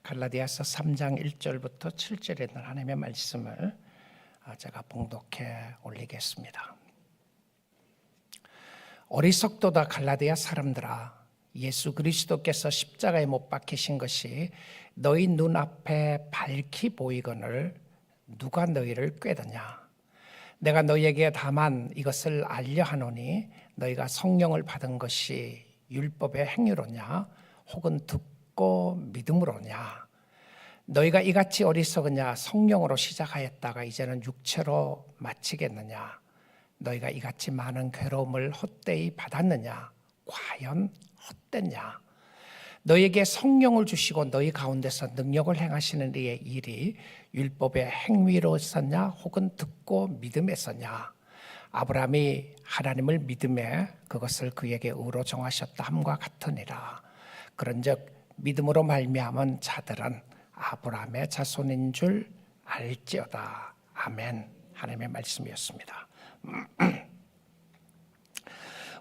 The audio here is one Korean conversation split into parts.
갈라디아서 3장 1절부터 7절에 있는 하나님의 말씀을 제가 봉독해 올리겠습니다. 어리석도다 갈라디아 사람들아, 예수 그리스도께서 십자가에 못 박히신 것이 너희 눈앞에 밝히 보이거늘 누가 너희를 꾀드냐? 내가 너희에게 다만 이것을 알려 하노니 너희가 성령을 받은 것이 율법의 행위로냐 혹은 듣고 믿음으로냐? 너희가 이같이 어리석으냐? 성령으로 시작하였다가 이제는 육체로 마치겠느냐? 너희가 이같이 많은 괴로움을 헛되이 받았느냐? 과연 헛됐냐? 너희에게 성령을 주시고 너희 가운데서 능력을 행하시는 이의 일이 율법의 행위로 있었냐 혹은 듣고 믿음에 있었냐? 아브라함이 하나님을 믿음에 그것을 그에게 의로 정하셨다 함과 같으니라. 그런즉 믿음으로 말미암은 자들은 아브라함의 자손인 줄 알지어다. 아멘. 하나님의 말씀이었습니다.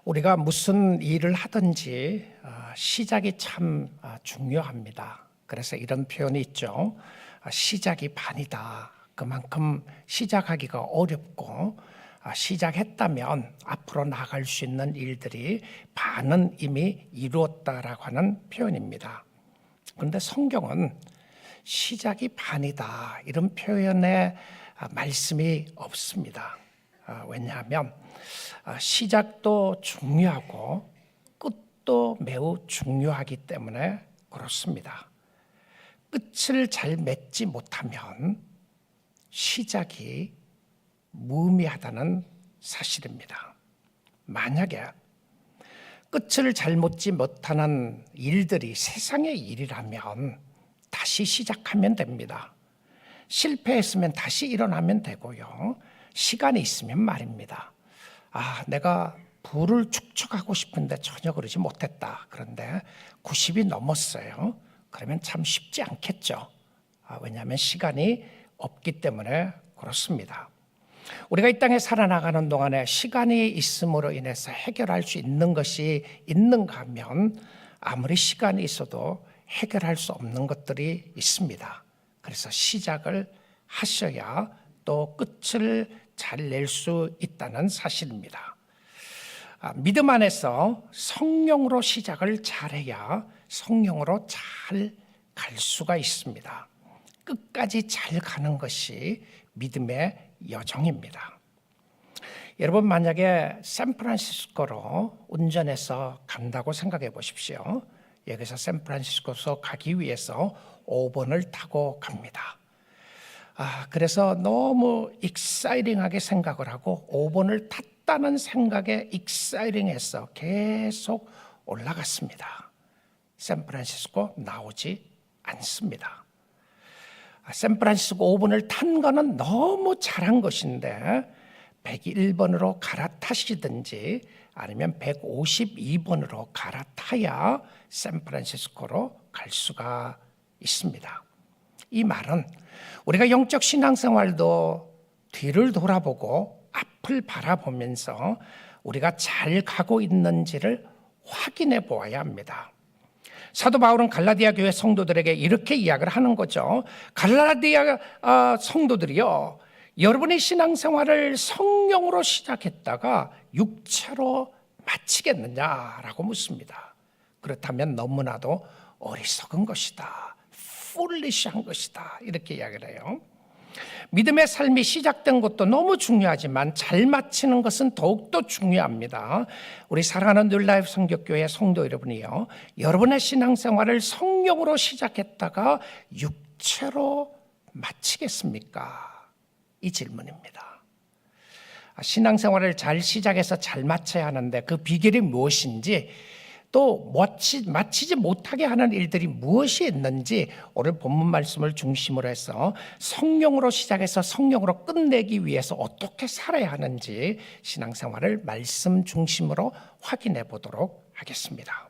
우리가 무슨 일을 하든지 시작이 참 중요합니다. 그래서 이런 표현이 있죠. 시작이 반이다. 그만큼 시작하기가 어렵고 시작했다면 앞으로 나아갈 수 있는 일들이 반은 이미 이루었다라고 하는 표현입니다. 그런데 성경은 시작이 반이다 이런 표현의 말씀이 없습니다. 왜냐하면 시작도 중요하고 끝도 매우 중요하기 때문에 그렇습니다. 끝을 잘 맺지 못하면 시작이 무의미하다는 사실입니다. 만약에 끝을 잘 맺지 못하는 일들이 세상의 일이라면 다시 시작하면 됩니다. 실패했으면 다시 일어나면 되고요. 시간이 있으면 말입니다. 내가 부를 축적하고 싶은데 전혀 그러지 못했다. 그런데 90이 넘었어요. 그러면 참 쉽지 않겠죠. 왜냐하면 시간이 없기 때문에 그렇습니다. 우리가 이 땅에 살아나가는 동안에 시간이 있음으로 인해서 해결할 수 있는 것이 있는가 하면 아무리 시간이 있어도 해결할 수 없는 것들이 있습니다. 그래서 시작을 하셔야 또 끝을 잘 낼 수 있다는 사실입니다. 믿음 안에서 성령으로 시작을 잘해야 성령으로 잘 갈 수가 있습니다. 끝까지 잘 가는 것이 믿음의 여정입니다. 여러분, 만약에 샌프란시스코로 운전해서 간다고 생각해 보십시오. 여기서 샌프란시스코로 가기 위해서 5번을 타고 갑니다. 그래서 너무 익사이링하게 생각을 하고 5번을 탔다는 생각에 익사이링해서 계속 올라갔습니다. 샌프란시스코 나오지 않습니다. 샌프란시스코 5번을 탄 거는 너무 잘한 것인데 101번으로 갈아타시든지 아니면 152번으로 갈아타야 샌프란시스코로 갈 수가 있습니다. 이 말은 우리가 영적 신앙생활도 뒤를 돌아보고 앞을 바라보면서 우리가 잘 가고 있는지를 확인해 보아야 합니다. 사도 바울은 갈라디아 교회 성도들에게 이렇게 이야기를 하는 거죠. 갈라디아 성도들이요, 여러분의 신앙생활을 성령으로 시작했다가 육체로 마치겠느냐라고 묻습니다. 그렇다면 너무나도 어리석은 것이다, foolish한 것이다, 이렇게 이야기를 해요. 믿음의 삶이 시작된 것도 너무 중요하지만 잘 마치는 것은 더욱더 중요합니다. 우리 사랑하는 뉴라이프 성격교회 성도 여러분이요, 여러분의 신앙생활을 성령으로 시작했다가 육체로 마치겠습니까? 이 질문입니다. 신앙생활을 잘 시작해서 잘 마쳐야 하는데 그 비결이 무엇인지, 또 마치지 못하게 하는 일들이 무엇이 있는지 오늘 본문 말씀을 중심으로 해서 성령으로 시작해서 성령으로 끝내기 위해서 어떻게 살아야 하는지 신앙생활을 말씀 중심으로 확인해 보도록 하겠습니다.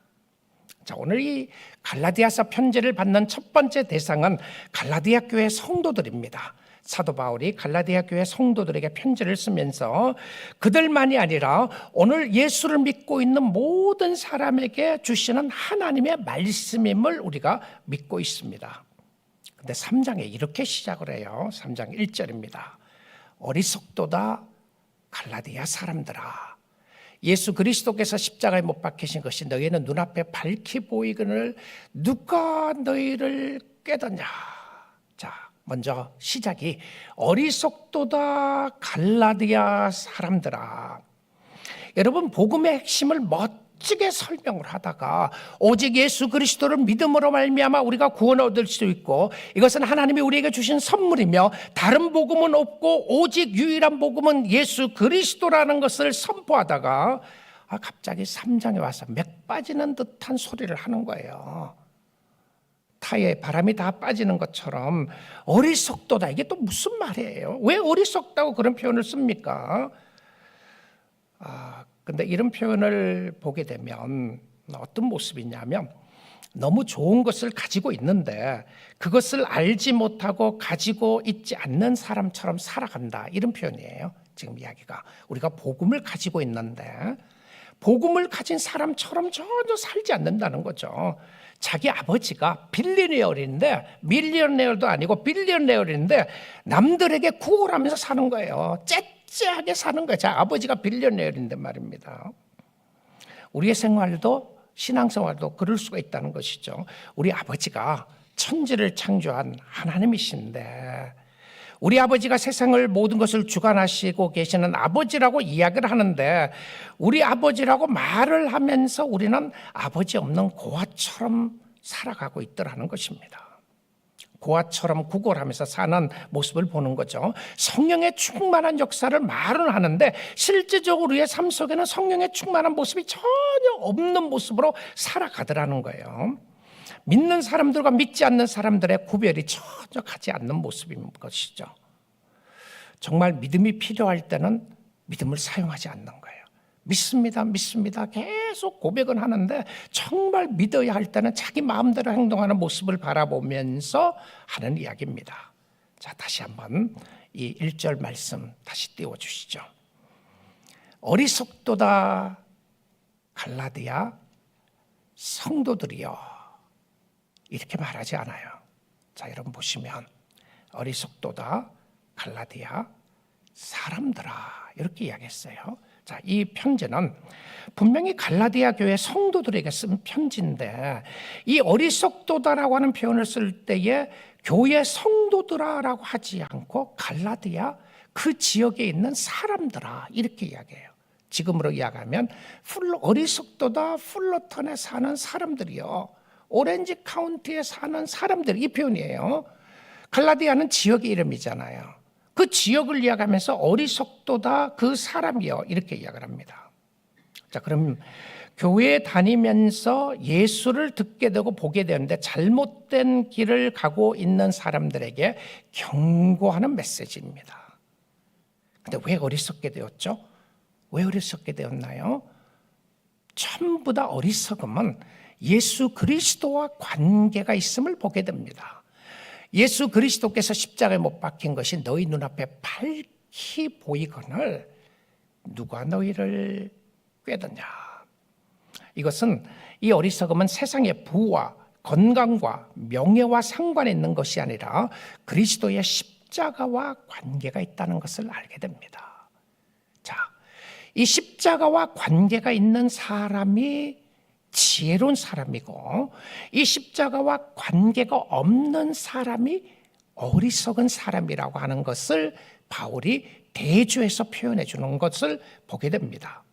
자, 오늘 이 갈라디아서 편지를 받는 첫 번째 대상은 갈라디아 교회 성도들입니다. 사도 바울이 갈라디아 교회 성도들에게 편지를 쓰면서 그들만이 아니라 오늘 예수를 믿고 있는 모든 사람에게 주시는 하나님의 말씀임을 우리가 믿고 있습니다. 근데 3장에 이렇게 시작을 해요. 3장 1절입니다. 어리석도다 갈라디아 사람들아, 예수 그리스도께서 십자가에 못 박히신 것이 너희는 눈앞에 밝히 보이거늘 누가 너희를 꾀더냐. 자, 먼저 시작이 어리석도다 갈라디아 사람들아. 여러분, 복음의 핵심을 멋지게 설명을 하다가 오직 예수 그리스도를 믿음으로 말미암아 우리가 구원을 얻을 수 있고 이것은 하나님이 우리에게 주신 선물이며 다른 복음은 없고 오직 유일한 복음은 예수 그리스도라는 것을 선포하다가 갑자기 3장에 와서 맥 빠지는 듯한 소리를 하는 거예요. 타에 바람이 다 빠지는 것처럼 어리석도다. 이게 또 무슨 말이에요? 왜 어리석다고 그런 표현을 씁니까? 근데 이런 표현을 보게 되면 어떤 모습이냐면 너무 좋은 것을 가지고 있는데 그것을 알지 못하고 가지고 있지 않는 사람처럼 살아간다, 이런 표현이에요. 지금 이야기가 우리가 복음을 가지고 있는데 복음을 가진 사람처럼 전혀 살지 않는다는 거죠. 자기 아버지가 빌리니어인데 밀리언네어도 아니고 빌리언네어인데 남들에게 구걸 하면서 사는 거예요. 째째하게 사는 거예요. 자, 아버지가 빌리언네어인데 말입니다. 우리의 생활도 신앙생활도 그럴 수가 있다는 것이죠. 우리 아버지가 천지를 창조한 하나님이신데 우리 아버지가 세상을 모든 것을 주관하시고 계시는 아버지라고 이야기를 하는데 우리 아버지라고 말을 하면서 우리는 아버지 없는 고아처럼 살아가고 있더라는 것입니다. 고아처럼 구걸하면서 사는 모습을 보는 거죠. 성령의 충만한 역사를 말은 하는데 실제적으로 우리의 삶 속에는 성령의 충만한 모습이 전혀 없는 모습으로 살아가더라는 거예요. 믿는 사람들과 믿지 않는 사람들의 구별이 전혀 가지 않는 모습인 것이죠. 정말 믿음이 필요할 때는 믿음을 사용하지 않는 거예요. 믿습니다, 믿습니다 계속 고백은 하는데 정말 믿어야 할 때는 자기 마음대로 행동하는 모습을 바라보면서 하는 이야기입니다. 자, 다시 한번 이 1절 말씀 다시 띄워주시죠. 어리석도다 갈라디아 성도들이여, 이렇게 말하지 않아요. 자, 여러분 보시면 어리석도다 갈라디아 사람들아, 이렇게 이야기했어요. 자, 이 편지는 분명히 갈라디아 교회 성도들에게 쓴 편지인데 이 어리석도다라고 하는 표현을 쓸 때에 교회 성도들아라고 하지 않고 갈라디아 그 지역에 있는 사람들아, 이렇게 이야기해요. 지금으로 이야기하면 어리석도다 풀러턴에 사는 사람들이요, 오렌지 카운티에 사는 사람들, 이 표현이에요. 갈라디아는 지역의 이름이잖아요. 그 지역을 이야기하면서 어리석도다 그 사람이요, 이렇게 이야기를 합니다. 자, 그럼 교회에 다니면서 예수를 듣게 되고 보게 되는데 잘못된 길을 가고 있는 사람들에게 경고하는 메시지입니다. 근데 왜 어리석게 되었죠? 왜 어리석게 되었나요? 전부 다 어리석음은 예수 그리스도와 관계가 있음을 보게 됩니다. 예수 그리스도께서 십자가에 못 박힌 것이 너희 눈앞에 밝히 보이거늘 누가 너희를 꾀더냐. 이것은 이 어리석음은 세상의 부와 건강과 명예와 상관이 있는 것이 아니라 그리스도의 십자가와 관계가 있다는 것을 알게 됩니다. 자, 이 십자가와 관계가 있는 사람이 지혜로운 사람이고 이 십자가와 관계가 없는 사람이 어리석은 사람이라고 하는 것을 바울이 대조해서 표현해 주는 것을 보게 됩니다.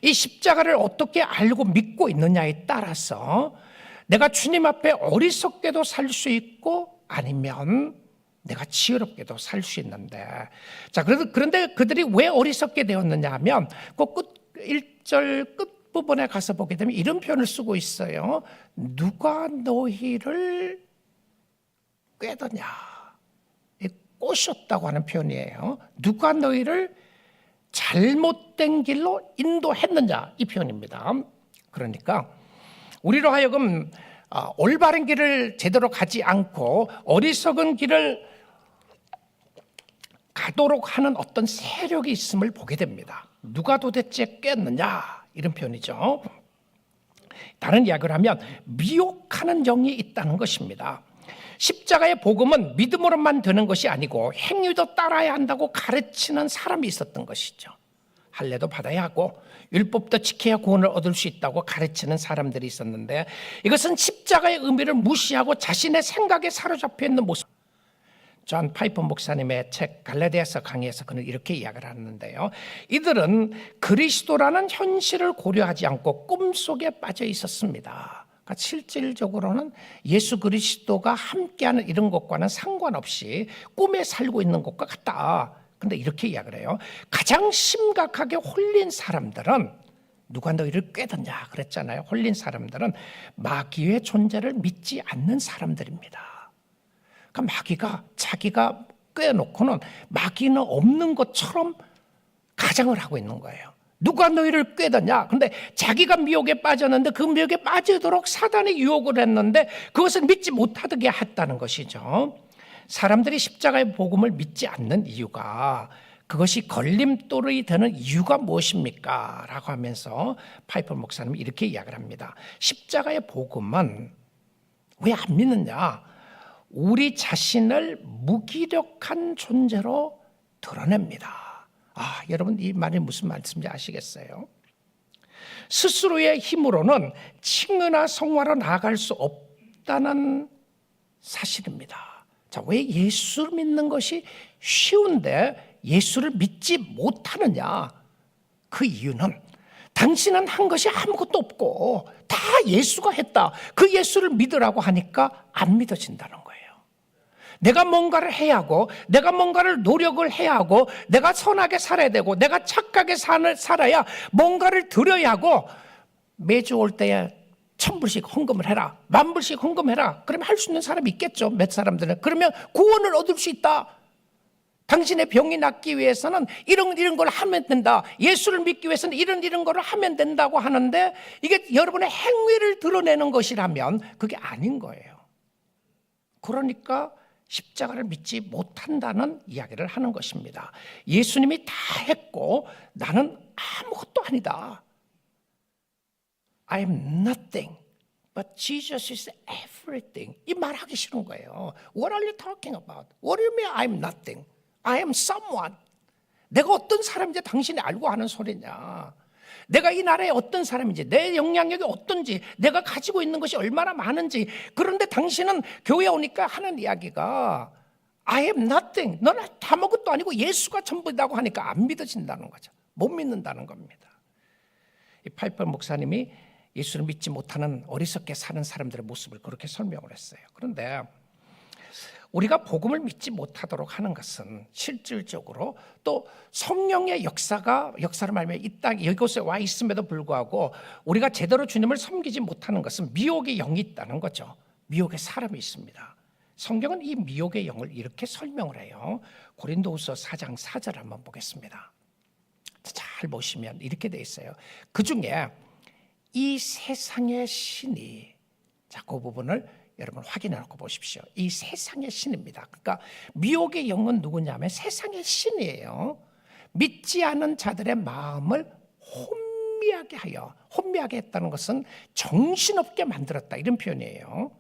이 십자가를 어떻게 알고 믿고 있느냐에 따라서 내가 주님 앞에 어리석게도 살 수 있고 아니면 내가 지혜롭게도 살 수 있는데, 자, 그런데 그들이 왜 어리석게 되었느냐 하면 그 1절 끝 부분에 가서 보게 되면 이런 표현을 쓰고 있어요. 누가 너희를 꾀더냐. 꼬셨다고 하는 표현이에요. 누가 너희를 잘못된 길로 인도했느냐, 이 표현입니다. 그러니까 우리로 하여금 올바른 길을 제대로 가지 않고 어리석은 길을 가도록 하는 어떤 세력이 있음을 보게 됩니다. 누가 도대체 깼느냐, 이런 표현이죠. 다른 이야기를 하면 미혹하는 영이 있다는 것입니다. 십자가의 복음은 믿음으로만 되는 것이 아니고 행위도 따라야 한다고 가르치는 사람이 있었던 것이죠. 할례도 받아야 하고 율법도 지켜야 구원을 얻을 수 있다고 가르치는 사람들이 있었는데, 이것은 십자가의 의미를 무시하고 자신의 생각에 사로잡혀 있는 모습. 존 파이퍼 목사님의 책 갈라디아서 강의에서 그는 이렇게 이야기를 하는데요, 이들은 그리스도라는 현실을 고려하지 않고 꿈속에 빠져 있었습니다. 그러니까 실질적으로는 예수 그리스도가 함께하는 이런 것과는 상관없이 꿈에 살고 있는 것과 같다. 근데 이렇게 이야기를 해요. 가장 심각하게 홀린 사람들은, 누가 너희를 꿰었냐 그랬잖아요. 홀린 사람들은 마귀의 존재를 믿지 않는 사람들입니다. 그러니까 마귀가 자기가 꿰어놓고는 마귀는 없는 것처럼 가장을 하고 있는 거예요. 누가 너희를 꿰었냐? 근데 자기가 미혹에 빠졌는데 그 미혹에 빠지도록 사단이 유혹을 했는데 그것을 믿지 못하게 했다는 것이죠. 사람들이 십자가의 복음을 믿지 않는 이유가, 그것이 걸림돌이 되는 이유가 무엇입니까? 라고 하면서 파이퍼 목사님이 이렇게 이야기를 합니다. 십자가의 복음은 왜 안 믿느냐? 우리 자신을 무기력한 존재로 드러냅니다. 여러분, 이 말이 무슨 말씀인지 아시겠어요? 스스로의 힘으로는 칭의나 성화로 나아갈 수 없다는 사실입니다. 자, 왜 예수를 믿는 것이 쉬운데 예수를 믿지 못하느냐? 그 이유는 당신은 한 것이 아무것도 없고 다 예수가 했다. 그 예수를 믿으라고 하니까 안 믿어진다는 거예요. 내가 뭔가를 해야 하고, 내가 뭔가를 노력을 해야 하고, 내가 선하게 살아야 되고, 내가 착하게 살아야 뭔가를 드려야 하고, 매주 올 때에 1,000불씩 헌금을 해라, 10,000불씩 헌금해라. 그러면 할 수 있는 사람이 있겠죠. 몇 사람들은. 그러면 구원을 얻을 수 있다. 당신의 병이 낫기 위해서는 이런 걸 하면 된다. 예수를 믿기 위해서는 이런 걸 하면 된다고 하는데, 이게 여러분의 행위를 드러내는 것이라면 그게 아닌 거예요. 그러니까 십자가를 믿지 못한다는 이야기를 하는 것입니다. 예수님이 다 했고 나는 아무것도 아니다. I am nothing, but Jesus is everything. 이 말하기 싫은 거예요. What are you talking about? What do you mean I'm nothing? I am someone. 내가 어떤 사람인지 당신이 알고 하는 소리냐? 내가 이 나라에 어떤 사람인지, 내 영향력이 어떤지, 내가 가지고 있는 것이 얼마나 많은지. 그런데 당신은 교회에 오니까 하는 이야기가 I am nothing. 너는 아무것도 아니고 예수가 전부라고 하니까 안 믿어진다는 거죠. 못 믿는다는 겁니다. 이 파이퍼 목사님이 예수를 믿지 못하는 어리석게 사는 사람들의 모습을 그렇게 설명을 했어요. 그런데 우리가 복음을 믿지 못하도록 하는 것은 실질적으로 또 성령의 역사를 말하면 이 땅 이곳에 와 있음에도 불구하고 우리가 제대로 주님을 섬기지 못하는 것은 미혹의 영이 있다는 거죠. 미혹의 사람이 있습니다. 성경은 이 미혹의 영을 이렇게 설명을 해요. 고린도후서 4장 4절 한번 보겠습니다. 잘 보시면 이렇게 돼 있어요. 그 중에 이 세상의 신이, 자, 그 부분을 여러분 확인해 놓고 보십시오. 이 세상의 신입니다. 그러니까 미혹의 영은 누구냐면 세상의 신이에요. 믿지 않은 자들의 마음을 혼미하게 하여, 혼미하게 했다는 것은 정신없게 만들었다, 이런 표현이에요.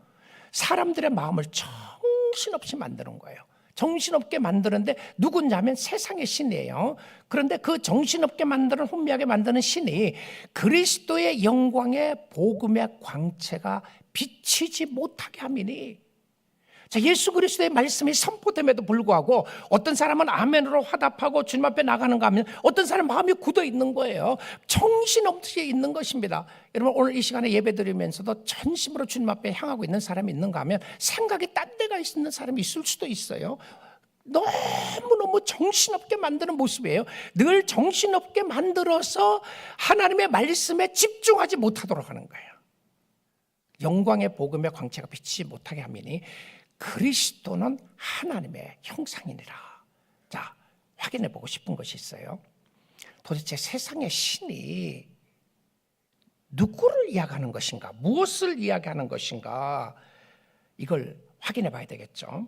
사람들의 마음을 정신없이 만드는 거예요. 정신없게 만드는데 누구냐면 세상의 신이에요. 그런데 그 정신없게 만드는, 혼미하게 만드는 신이 그리스도의 영광의 복음의 광채가 비치지 못하게 함이니. 자, 예수 그리스도의 말씀이 선포됨에도 불구하고 어떤 사람은 아멘으로 화답하고 주님 앞에 나가는가 하면 어떤 사람은 마음이 굳어 있는 거예요. 정신없이 있는 것입니다. 여러분, 오늘 이 시간에 예배 드리면서도 전심으로 주님 앞에 향하고 있는 사람이 있는가 하면 생각이 딴 데가 있는 사람이 있을 수도 있어요. 너무너무 정신없게 만드는 모습이에요. 늘 정신없게 만들어서 하나님의 말씀에 집중하지 못하도록 하는 거예요. 영광의 복음의 광채가 비치지 못하게 함이니 그리스도는 하나님의 형상이니라. 자, 확인해 보고 싶은 것이 있어요. 도대체 세상의 신이 누구를 이야기하는 것인가, 무엇을 이야기하는 것인가, 이걸 확인해 봐야 되겠죠.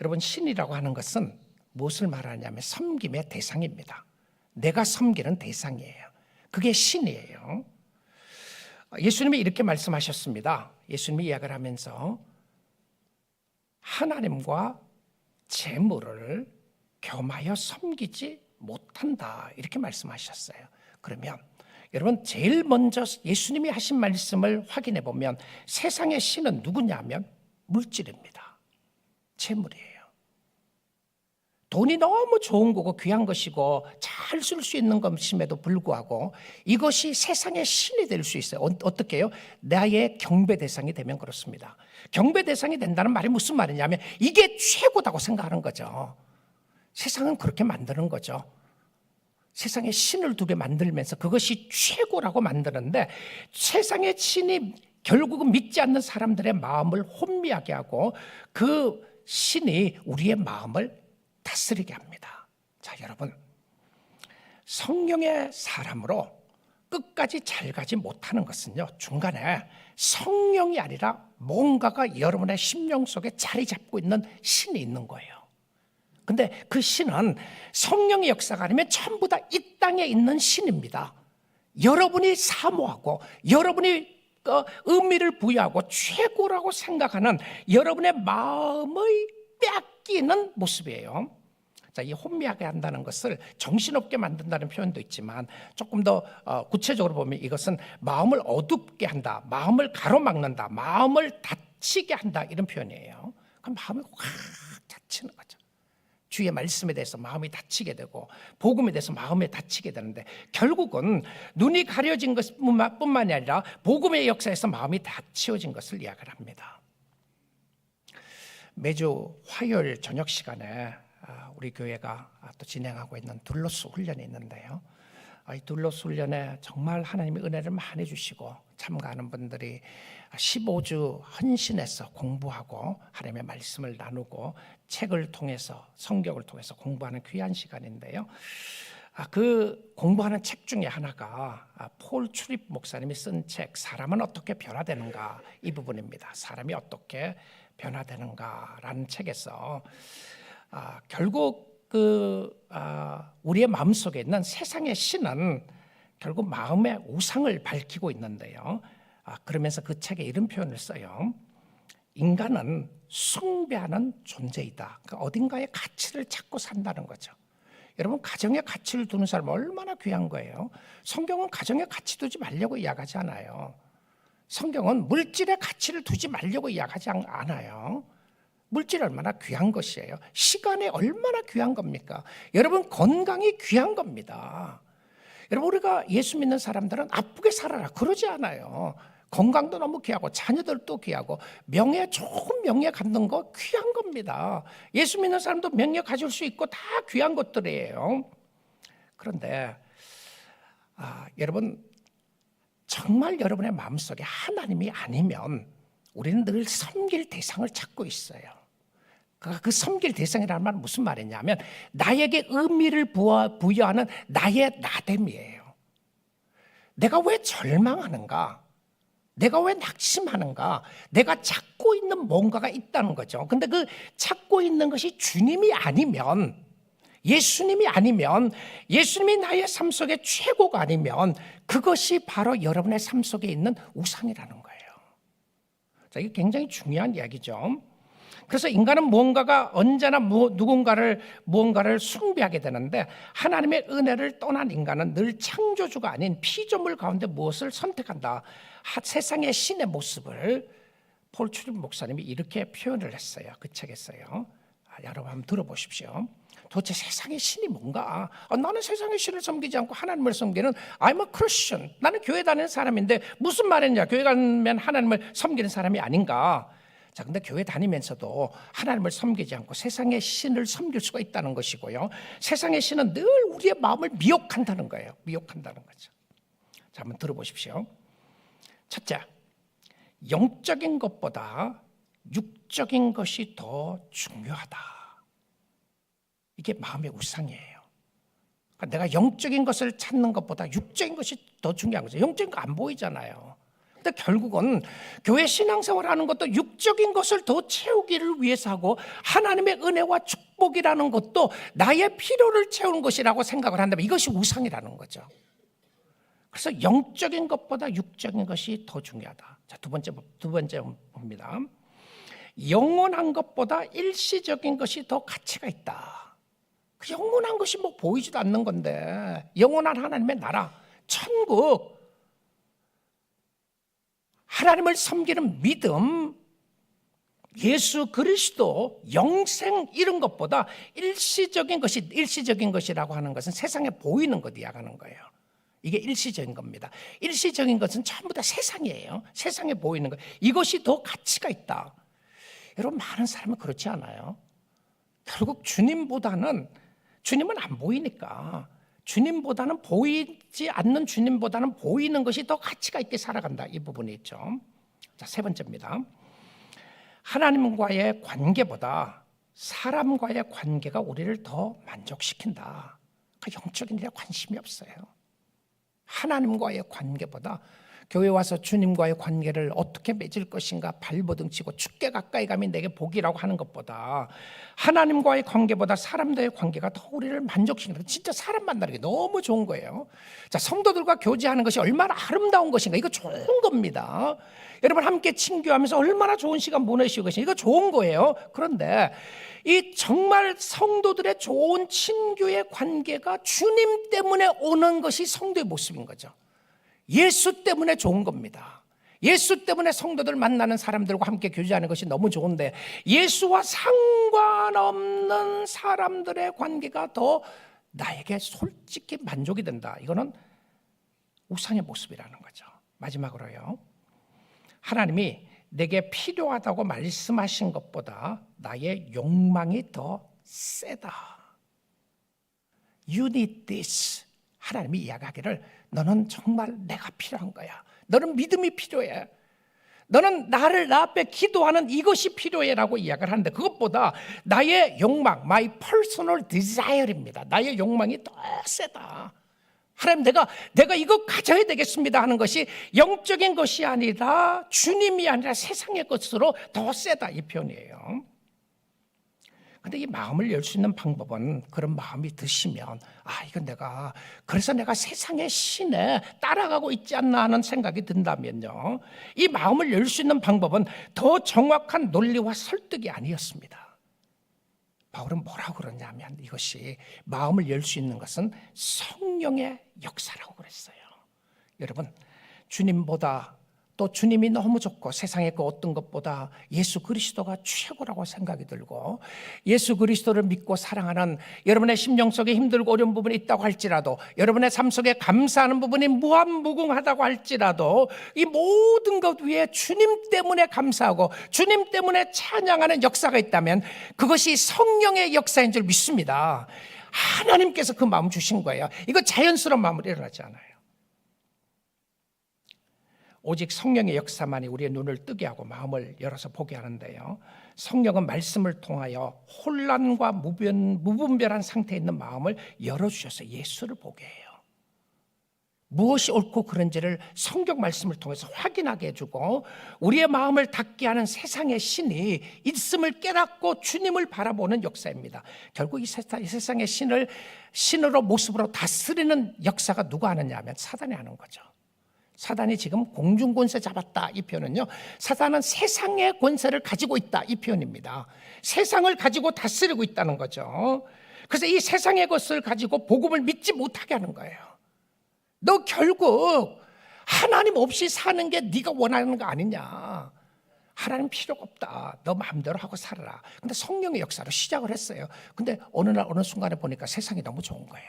여러분, 신이라고 하는 것은 무엇을 말하냐면 섬김의 대상입니다. 내가 섬기는 대상이에요. 그게 신이에요. 예수님이 이렇게 말씀하셨습니다. 예수님이 이야기를 하면서 하나님과 재물을 겸하여 섬기지 못한다, 이렇게 말씀하셨어요. 그러면 여러분, 제일 먼저 예수님이 하신 말씀을 확인해 보면 세상의 신은 누구냐면 물질입니다. 재물이에요. 돈이 너무 좋은 거고 귀한 것이고 잘 쓸 수 있는 것임에도 불구하고 이것이 세상의 신이 될 수 있어요. 어떻게 해요? 나의 경배 대상이 되면 그렇습니다. 경배 대상이 된다는 말이 무슨 말이냐면 이게 최고다고 생각하는 거죠. 세상은 그렇게 만드는 거죠. 세상에 신을 두게 만들면서 그것이 최고라고 만드는데, 세상의 신이 결국은 믿지 않는 사람들의 마음을 혼미하게 하고 그 신이 우리의 마음을 다스리게 합니다. 자, 여러분, 성령의 사람으로 끝까지 잘 가지 못하는 것은요, 중간에 성령이 아니라 뭔가가 여러분의 심령 속에 자리 잡고 있는 신이 있는 거예요. 근데 그 신은 성령의 역사가 아니면 전부 다 이 땅에 있는 신입니다. 여러분이 사모하고 여러분이 의미를 부여하고 최고라고 생각하는 여러분의 마음의 뺏기는 모습이에요. 자, 이 혼미하게 한다는 것을 정신없게 만든다는 표현도 있지만 조금 더 구체적으로 보면 이것은 마음을 어둡게 한다, 마음을 가로막는다, 마음을 닫히게 한다, 이런 표현이에요. 그럼 마음이 확 닫히는 거죠. 주의 말씀에 대해서 마음이 닫히게 되고 복음에 대해서 마음이 닫히게 되는데, 결국은 눈이 가려진 것뿐만이 아니라 복음의 역사에서 마음이 닫혀진 것을 이야기를 합니다. 매주 화요일 저녁 시간에 우리 교회가 또 진행하고 있는 둘로스 훈련이 있는데요, 이 둘로스 훈련에 정말 하나님의 은혜를 많이 주시고 참가하는 분들이 15주 헌신해서 공부하고 하나님의 말씀을 나누고 책을 통해서, 성경을 통해서 공부하는 귀한 시간인데요, 그 공부하는 책 중에 하나가 폴 추립 목사님이 쓴 책, 사람은 어떻게 변화되는가, 이 부분입니다. 사람이 어떻게 변화되는가라는 책에서 결국 우리의 마음속에 있는 세상의 신은 결국 마음의 우상을 밝히고 있는데요, 그러면서 그 책에 이런 표현을 써요. 인간은 숭배하는 존재이다. 그러니까 어딘가에 가치를 찾고 산다는 거죠. 여러분, 가정에 가치를 두는 사람 얼마나 귀한 거예요. 성경은 가정에 가치 두지 말려고 이야기하지 않아요. 성경은 물질에 가치를 두지 말려고 이야기하지 않아요. 물질이 얼마나 귀한 것이에요. 시간이 얼마나 귀한 겁니까? 여러분, 건강이 귀한 겁니다. 여러분, 우리가 예수 믿는 사람들은 아프게 살아라 그러지 않아요. 건강도 너무 귀하고 자녀들도 귀하고 명예, 좋은 명예 갖는 거 귀한 겁니다. 예수 믿는 사람도 명예 가질 수 있고 다 귀한 것들이에요. 그런데 여러분, 정말 여러분의 마음속에 하나님이 아니면 우리는 늘 섬길 대상을 찾고 있어요. 그 섬길 대상이라는 말은 무슨 말이냐면 나에게 의미를 부여하는 나의 나됨이에요. 내가 왜 절망하는가? 내가 왜 낙심하는가? 내가 찾고 있는 뭔가가 있다는 거죠. 근데 그 찾고 있는 것이 주님이 아니면, 예수님이 아니면, 예수님이 나의 삶 속에 최고가 아니면 그것이 바로 여러분의 삶 속에 있는 우상이라는 거예요. 자, 이게 굉장히 중요한 이야기죠. 그래서 인간은 무언가가 언제나 무언가를 숭배하게 되는데, 하나님의 은혜를 떠난 인간은 늘 창조주가 아닌 피조물 가운데 무엇을 선택한다. 세상의 신의 모습을 폴 추립 목사님이 이렇게 표현을 했어요. 그 책에서요. 여러분 한번 들어보십시오. 도대체 세상의 신이 뭔가? 나는 세상의 신을 섬기지 않고 하나님을 섬기는 I'm a Christian. 나는 교회 다니는 사람인데 무슨 말이냐? 교회 가면 하나님을 섬기는 사람이 아닌가? 자, 근데 교회 다니면서도 하나님을 섬기지 않고 세상의 신을 섬길 수가 있다는 것이고요, 세상의 신은 늘 우리의 마음을 미혹한다는 거예요. 미혹한다는 거죠. 자, 한번 들어보십시오. 첫째, 영적인 것보다 육적인 것이 더 중요하다. 이게 마음의 우상이에요. 그러니까 내가 영적인 것을 찾는 것보다 육적인 것이 더 중요한 거죠. 영적인 거 안 보이잖아요. 근데 결국은 교회 신앙생활 하는 것도 육적인 것을 더 채우기를 위해서 하고, 하나님의 은혜와 축복이라는 것도 나의 필요를 채우는 것이라고 생각을 한다면 이것이 우상이라는 거죠. 그래서 영적인 것보다 육적인 것이 더 중요하다. 자, 두 번째 봅니다. 영원한 것보다 일시적인 것이 더 가치가 있다. 그 영원한 것이 뭐 보이지도 않는 건데, 영원한 하나님의 나라, 천국, 하나님을 섬기는 믿음, 예수 그리스도, 영생 이런 것보다 일시적인 것이라고 하는 것은 세상에 보이는 것 이야기하는 거예요. 이게 일시적인 겁니다. 일시적인 것은 전부 다 세상이에요. 세상에 보이는 것. 이것이 더 가치가 있다. 여러분, 많은 사람은 그렇지 않아요? 결국 주님은 안 보이니까, 보이지 않는 주님보다는 보이는 것이 더 가치가 있게 살아간다. 이 부분이 있죠. 자, 세 번째입니다. 하나님과의 관계보다 사람과의 관계가 우리를 더 만족시킨다. 그 영적인 일에 관심이 없어요. 하나님과의 관계보다 교회 와서 주님과의 관계를 어떻게 맺을 것인가 발버둥 치고 죽게 가까이 가면 내게 복이라고 하는 것보다 하나님과의 관계보다 사람들의 관계가 더 우리를 만족시킨다. 진짜 사람 만나는 게 너무 좋은 거예요. 자, 성도들과 교제하는 것이 얼마나 아름다운 것인가. 이거 좋은 겁니다. 여러분 함께 친교하면서 얼마나 좋은 시간 보내시고 계신가. 이거 좋은 거예요. 그런데 이 정말 성도들의 좋은 친교의 관계가 주님 때문에 오는 것이 성도의 모습인 거죠. 예수 때문에 좋은 겁니다. 예수 때문에 성도들 만나는 사람들과 함께 교제하는 것이 너무 좋은데 예수와 상관없는 사람들의 관계가 더 나에게 솔직히 만족이 된다. 이거는 우상의 모습이라는 거죠. 마지막으로요. 하나님이 내게 필요하다고 말씀하신 것보다 나의 욕망이 더 세다. You need this. 하나님이 이야기하기를 너는 정말 내가 필요한 거야. 너는 믿음이 필요해. 너는 나 앞에 기도하는 이것이 필요해 라고 이야기를 하는데 그것보다 나의 욕망, my personal desire입니다. 나의 욕망이 더 세다. 하나님 내가 이거 가져야 되겠습니다 하는 것이 영적인 것이 아니라 주님이 아니라 세상의 것으로 더 세다 이 표현이에요. 근데 이 마음을 열 수 있는 방법은 그런 마음이 드시면 이건 그래서 내가 세상의 신에 따라가고 있지 않나 하는 생각이 든다면요. 이 마음을 열 수 있는 방법은 더 정확한 논리와 설득이 아니었습니다. 바울은 뭐라고 그러냐면 이것이 마음을 열 수 있는 것은 성령의 역사라고 그랬어요. 여러분, 주님보다 또 주님이 너무 좋고 세상의 그 어떤 것보다 예수 그리스도가 최고라고 생각이 들고 예수 그리스도를 믿고 사랑하는 여러분의 심령 속에 힘들고 어려운 부분이 있다고 할지라도 여러분의 삶 속에 감사하는 부분이 무한무궁하다고 할지라도 이 모든 것 위에 주님 때문에 감사하고 주님 때문에 찬양하는 역사가 있다면 그것이 성령의 역사인 줄 믿습니다. 하나님께서 그 마음 주신 거예요. 이거 자연스러운 마음으로 일어나지 않아요. 오직 성령의 역사만이 우리의 눈을 뜨게 하고 마음을 열어서 보게 하는데요. 성령은 말씀을 통하여 혼란과 무분별한 상태에 있는 마음을 열어주셔서 예수를 보게 해요. 무엇이 옳고 그른지를 성경 말씀을 통해서 확인하게 해주고 우리의 마음을 닫게 하는 세상의 신이 있음을 깨닫고 주님을 바라보는 역사입니다. 결국 이 세상의 신으로 모습으로 다스리는 역사가 누가 하느냐 하면 사단이 하는 거죠. 사단이 지금 공중권세 잡았다 이 표현은요, 사단은 세상의 권세를 가지고 있다 이 표현입니다. 세상을 가지고 다스리고 있다는 거죠. 그래서 이 세상의 것을 가지고 복음을 믿지 못하게 하는 거예요. 너 결국 하나님 없이 사는 게 네가 원하는 거 아니냐, 하나님 필요가 없다, 너 마음대로 하고 살아라. 근데 성령의 역사로 시작을 했어요. 근데 어느 날 어느 순간에 보니까 세상이 너무 좋은 거예요.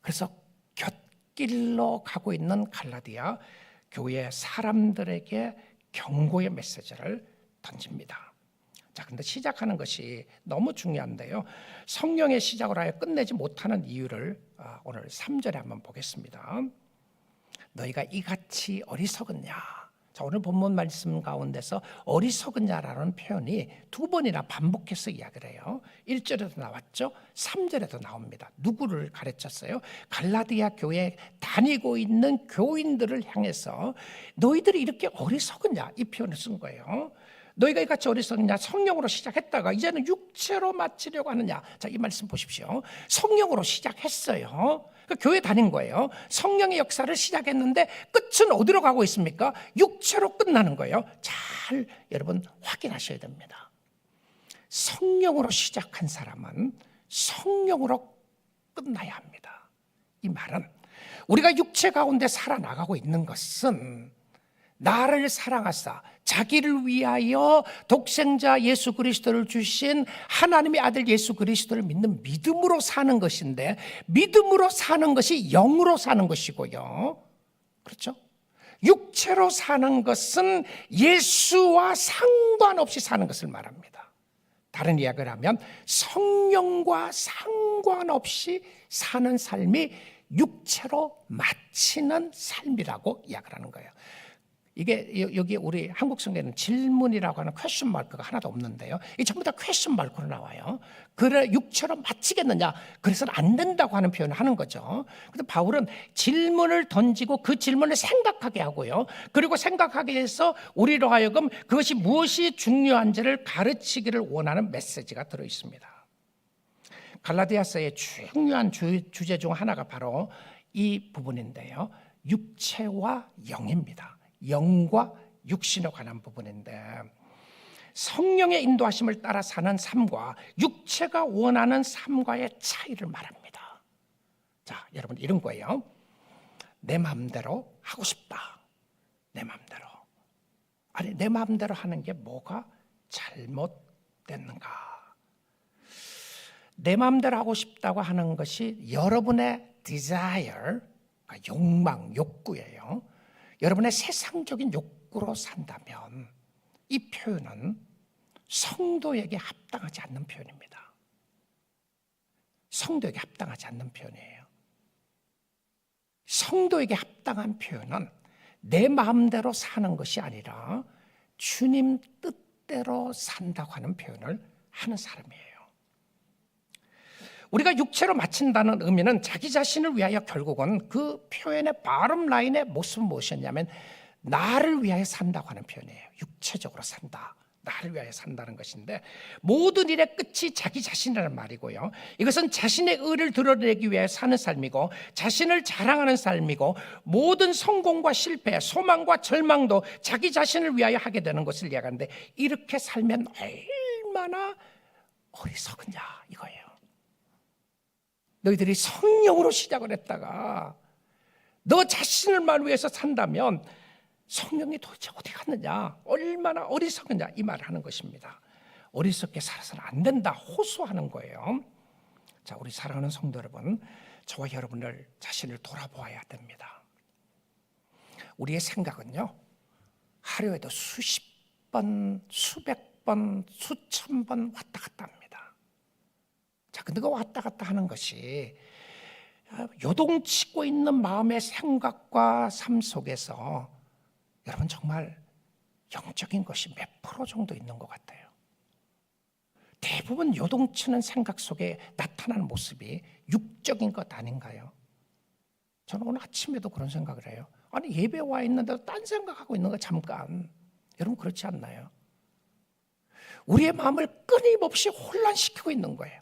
그래서 길로 가고 있는 갈라디아 교회 사람들에게 경고의 메시지를 던집니다. 자, 근데 시작하는 것이 너무 중요한데요. 성령의 시작을 하여 끝내지 못하는 이유를 오늘 3절에 한번 보겠습니다. 너희가 이같이 어리석었냐. 자, 오늘 본문 말씀 가운데서 어리석은냐라는 표현이 두 번이나 반복해서 이야기를 해요. 1절에도 나왔죠. 3절에도 나옵니다. 누구를 가르쳤어요? 갈라디아 교회에 다니고 있는 교인들을 향해서 너희들이 이렇게 어리석은냐 이 표현을 쓴 거예요. 너희가 이같이 어리석느냐? 성령으로 시작했다가 이제는 육체로 마치려고 하느냐? 자, 이 말씀 보십시오. 성령으로 시작했어요. 교회 다닌 거예요. 성령의 역사를 시작했는데 끝은 어디로 가고 있습니까? 육체로 끝나는 거예요. 잘 여러분 확인하셔야 됩니다. 성령으로 시작한 사람은 성령으로 끝나야 합니다. 이 말은 우리가 육체 가운데 살아나가고 있는 것은 나를 사랑하사 자기를 위하여 독생자 예수 그리스도를 주신 하나님의 아들 예수 그리스도를 믿는 믿음으로 사는 것인데, 믿음으로 사는 것이 영으로 사는 것이고요. 그렇죠? 육체로 사는 것은 예수와 상관없이 사는 것을 말합니다. 다른 이야기를 하면 성령과 상관없이 사는 삶이 육체로 마치는 삶이라고 이야기를 하는 거예요. 이게 여기 우리 한국 성경에는 질문이라고 하는 퀘스천 마크가 하나도 없는데요. 이게 전부 다 퀘스천 마크로 나와요. 그래 육체로 마치겠느냐? 그래서는 안 된다고 하는 표현을 하는 거죠. 그런데 바울은 질문을 던지고 그 질문을 생각하게 하고요. 그리고 생각하게 해서 우리로 하여금 그것이 무엇이 중요한지를 가르치기를 원하는 메시지가 들어 있습니다. 갈라디아서의 중요한 주제 중 하나가 바로 이 부분인데요. 육체와 영입니다. 영과 육신에 관한 부분인데, 성령의 인도하심을 따라 사는 삶과 육체가 원하는 삶과의 차이를 말합니다. 자, 여러분 이런 거예요. 내 마음대로 하고 싶다. 내 마음대로. 아니, 내 마음대로 하는 게 뭐가 잘못됐는가? 내 마음대로 하고 싶다고 하는 것이 여러분의 desire, 욕망, 욕구예요. 여러분의 세상적인 욕구로 산다면 이 표현은 성도에게 합당하지 않는 표현입니다. 성도에게 합당하지 않는 표현이에요. 성도에게 합당한 표현은 내 마음대로 사는 것이 아니라 주님 뜻대로 산다고 하는 표현을 하는 사람이에요. 우리가 육체로 마친다는 의미는 자기 자신을 위하여 결국은 그 표현의 바람 라인의 모습은 무엇이었냐면 나를 위하여 산다고 하는 표현이에요. 육체적으로 산다. 나를 위하여 산다는 것인데, 모든 일의 끝이 자기 자신이라는 말이고요. 이것은 자신의 의를 드러내기 위해 사는 삶이고, 자신을 자랑하는 삶이고, 모든 성공과 실패, 소망과 절망도 자기 자신을 위하여 하게 되는 것을 이야기하는데, 이렇게 살면 얼마나 어리석으냐 이거예요. 너희들이 성령으로 시작을 했다가 너 자신을만 위해서 산다면 성령이 도대체 어디 갔느냐, 얼마나 어리석느냐, 이 말을 하는 것입니다. 어리석게 살아서는 안 된다 호소하는 거예요. 자, 우리 사랑하는 성도 여러분, 저와 여러분을 자신을 돌아보아야 됩니다. 우리의 생각은요, 하루에도 수십 번, 수백 번, 수천 번 왔다 갔다 합니다. 자, 근데 그 왔다 갔다 하는 것이 요동치고 있는 마음의 생각과 삶 속에서 여러분 정말 영적인 것이 몇 프로 정도 있는 것 같아요. 대부분 요동치는 생각 속에 나타나는 모습이 육적인 것 아닌가요? 저는 오늘 아침에도 그런 생각을 해요. 아니, 예배 와 있는데도 딴 생각하고 있는 거 잠깐. 여러분 그렇지 않나요? 우리의 마음을 끊임없이 혼란시키고 있는 거예요.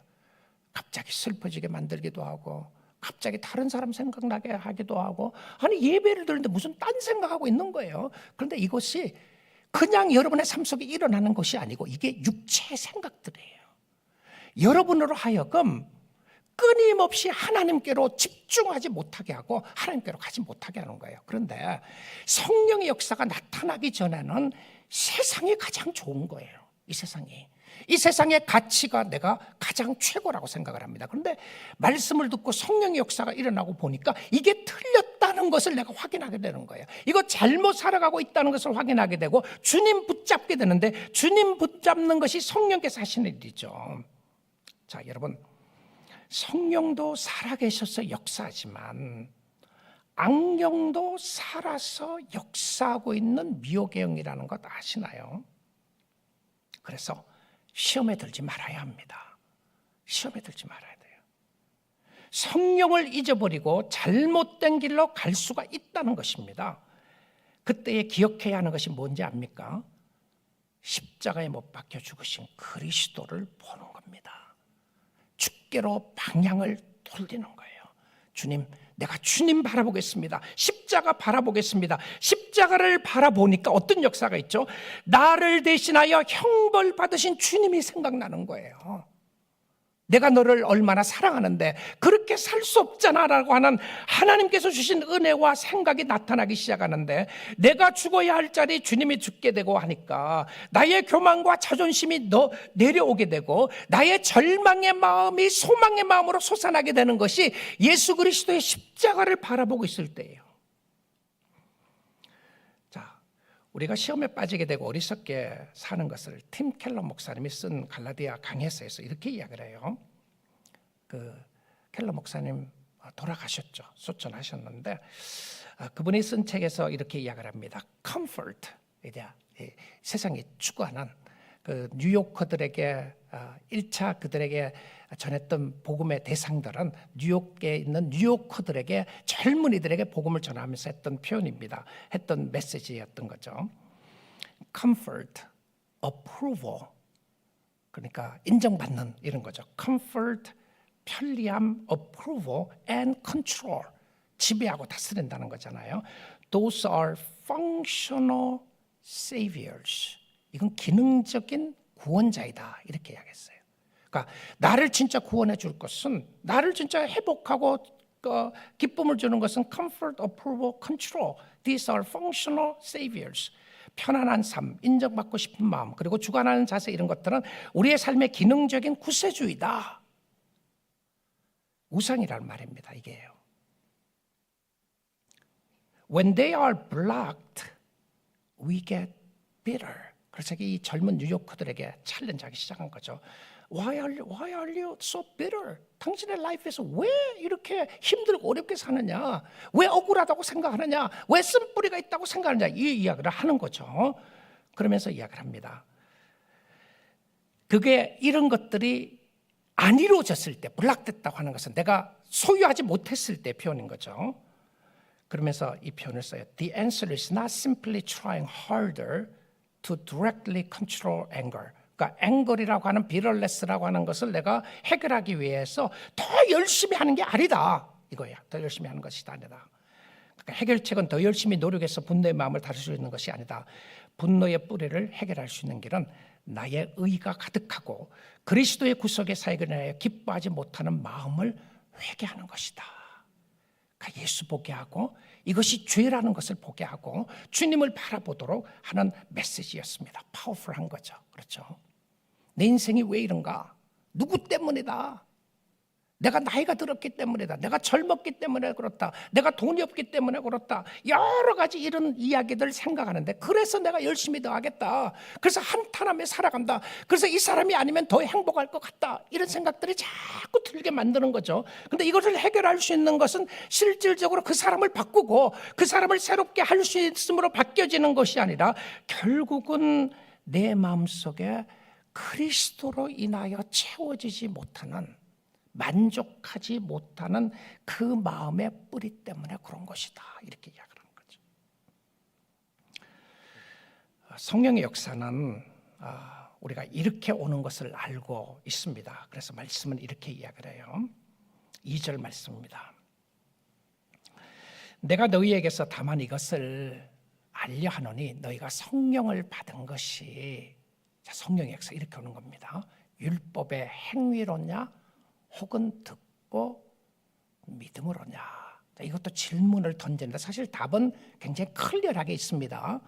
갑자기 슬퍼지게 만들기도 하고, 갑자기 다른 사람 생각나게 하기도 하고, 아니 예배를 드리는데 무슨 딴 생각하고 있는 거예요. 그런데 이것이 그냥 여러분의 삶 속에 일어나는 것이 아니고 이게 육체의 생각들이에요. 여러분으로 하여금 끊임없이 하나님께로 집중하지 못하게 하고 하나님께로 가지 못하게 하는 거예요. 그런데 성령의 역사가 나타나기 전에는 세상이 가장 좋은 거예요. 이 세상의 가치가 내가 가장 최고라고 생각을 합니다. 그런데 말씀을 듣고 성령의 역사가 일어나고 보니까 이게 틀렸다는 것을 내가 확인하게 되는 거예요. 이거 잘못 살아가고 있다는 것을 확인하게 되고 주님 붙잡게 되는데, 주님 붙잡는 것이 성령께서 하시는 일이죠. 자, 여러분, 성령도 살아계셔서 역사하지만 악령도 살아서 역사하고 있는 미혹의 영이라는 것 아시나요? 그래서 시험에 들지 말아야 합니다. 시험에 들지 말아야 돼요. 성령을 잊어버리고 잘못된 길로 갈 수가 있다는 것입니다. 그때에 기억해야 하는 것이 뭔지 압니까? 십자가에 못 박혀 죽으신 그리스도를 보는 겁니다. 주께로 방향을 돌리는 거예요. 주님, 내가 주님 바라보겠습니다. 십자가 바라보겠습니다. 십자가를 바라보니까 어떤 역사가 있죠? 나를 대신하여 형벌 받으신 주님이 생각나는 거예요. 내가 너를 얼마나 사랑하는데 그렇게 살 수 없잖아 라고 하는 하나님께서 주신 은혜와 생각이 나타나기 시작하는데, 내가 죽어야 할 자리 주님이 죽게 되고 하니까 나의 교만과 자존심이 내려오게 되고 나의 절망의 마음이 소망의 마음으로 솟아나게 되는 것이 예수 그리스도의 십자가를 바라보고 있을 때예요. 자, 우리가 시험에 빠지게 되고 어리석게 사는 것을 팀 켈러 목사님이 쓴 갈라디아 강해서에서 이렇게 이야기를 해요. 켈러 목사님 돌아가셨죠. 소천하셨는데 그분이 쓴 책에서 이렇게 이야기를 합니다. Comfort, 세상이 추구하는 그 뉴요커들에게 1차 그들에게 전했던 복음의 대상들은 뉴욕에 있는 뉴요커들에게, 젊은이들에게 복음을 전하면서 했던 표현입니다. 했던 메시지였던 거죠. Comfort, approval, 그러니까 인정받는 이런 거죠. Comfort, 편리함, approval, and control, 지배하고 다스린다는 거잖아요. Those are functional saviors. 이건 기능적인 구원자이다, 이렇게 이야기했어요. 그러니까 나를 진짜 구원해 줄 것은, 나를 진짜 회복하고 기쁨을 주는 것은 comfort, approval, control. These are functional saviors. 편안한 삶, 인정받고 싶은 마음, 그리고 주관하는 자세, 이런 것들은 우리의 삶의 기능적인 구세주이다. 우상이라는 말입니다. 이게요. When they are blocked, we get bitter. 그래서 이 젊은 뉴요커들에게 챌린지하기 시작한 거죠. Why are you so bitter? 당신의 라이프에서 왜 이렇게 힘들고 어렵게 사느냐? 왜 억울하다고 생각하느냐? 왜 쓴뿌리가 있다고 생각하느냐? 이 이야기를 하는 거죠. 그러면서 이야기를 합니다. 그게 이런 것들이 안 이루어졌을 때, 블락됐다고 하는 것은 내가 소유하지 못했을 때 표현인 거죠. 그러면서 이 표현을 써요. The answer is not simply trying harder to directly control anger. 그러니까 anger이라고 하는 bitterness라고 하는 것을 내가 해결하기 위해서 더 열심히 하는 게 아니다, 이거야. 더 열심히 하는 것이 아니다. 그러니까 해결책은 더 열심히 노력해서 분노의 마음을 다룰 수 있는 것이 아니다. 분노의 뿌리를 해결할 수 있는 길은 나의 의가 가득하고 그리스도의 구속의 사역을 인하여 기뻐하지 못하는 마음을 회개하는 것이다. 그러니까 예수 보게 하고 이것이 죄라는 것을 보게 하고 주님을 바라보도록 하는 메시지였습니다. 파워풀한 거죠. 그렇죠? 내 인생이 왜 이런가? 누구 때문이다. 내가 나이가 들었기 때문이다. 내가 젊었기 때문에 그렇다. 내가 돈이 없기 때문에 그렇다. 여러 가지 이런 이야기들 생각하는데, 그래서 내가 열심히 더 하겠다. 그래서 한탄하며 살아간다. 그래서 이 사람이 아니면 더 행복할 것 같다. 이런 생각들이 자꾸 들게 만드는 거죠. 근데 이것을 해결할 수 있는 것은 실질적으로 그 사람을 바꾸고 그 사람을 새롭게 할 수 있음으로 바뀌어지는 것이 아니라 결국은 내 마음속에 그리스도로 인하여 채워지지 못하는, 만족하지 못하는 그 마음의 뿌리 때문에 그런 것이다, 이렇게 이야기를 하는 거죠. 성령의 역사는 우리가 이렇게 오는 것을 알고 있습니다. 그래서 말씀은 이렇게 이야기를 해요. 2절 말씀입니다. 내가 너희에게서 다만 이것을 알려 하노니 너희가 성령을 받은 것이, 성령의 역사 이렇게 오는 겁니다. 율법의 행위로냐 혹은 듣고 믿음으로냐. 이것도 질문을 던지는데 사실 답은 굉장히 클리어하게 있습니다.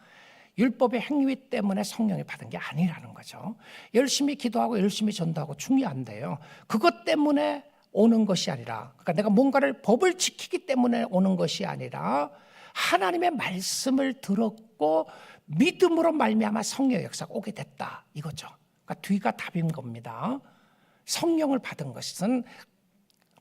율법의 행위 때문에 성령이 받은 게 아니라는 거죠. 열심히 기도하고 열심히 전도하고 중요한데요, 그것 때문에 오는 것이 아니라, 그러니까 내가 뭔가를 법을 지키기 때문에 오는 것이 아니라 하나님의 말씀을 들었고 믿음으로 말미암아 성령의 역사가 오게 됐다, 이거죠. 그러니까 뒤가 답인 겁니다. 성령을 받은 것은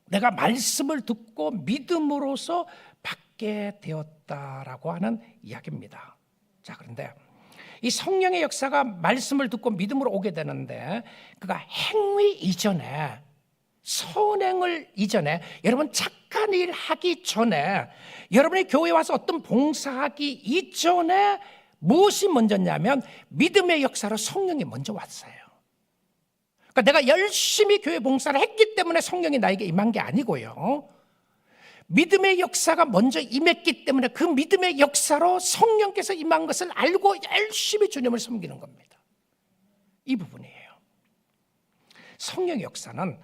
내가 말씀을 듣고 믿음으로써 받게 되었다라고 하는 이야기입니다. 자, 그런데 이 성령의 역사가 말씀을 듣고 믿음으로 오게 되는데, 그가 행위 이전에, 선행을 이전에, 여러분 착한 일 하기 전에, 여러분이 교회에 와서 어떤 봉사하기 이전에 무엇이 먼저냐면 믿음의 역사로 성령이 먼저 왔어요. 그러니까 내가 열심히 교회 봉사를 했기 때문에 성령이 나에게 임한 게 아니고요. 믿음의 역사가 먼저 임했기 때문에 그 믿음의 역사로 성령께서 임한 것을 알고 열심히 주님을 섬기는 겁니다. 이 부분이에요. 성령의 역사는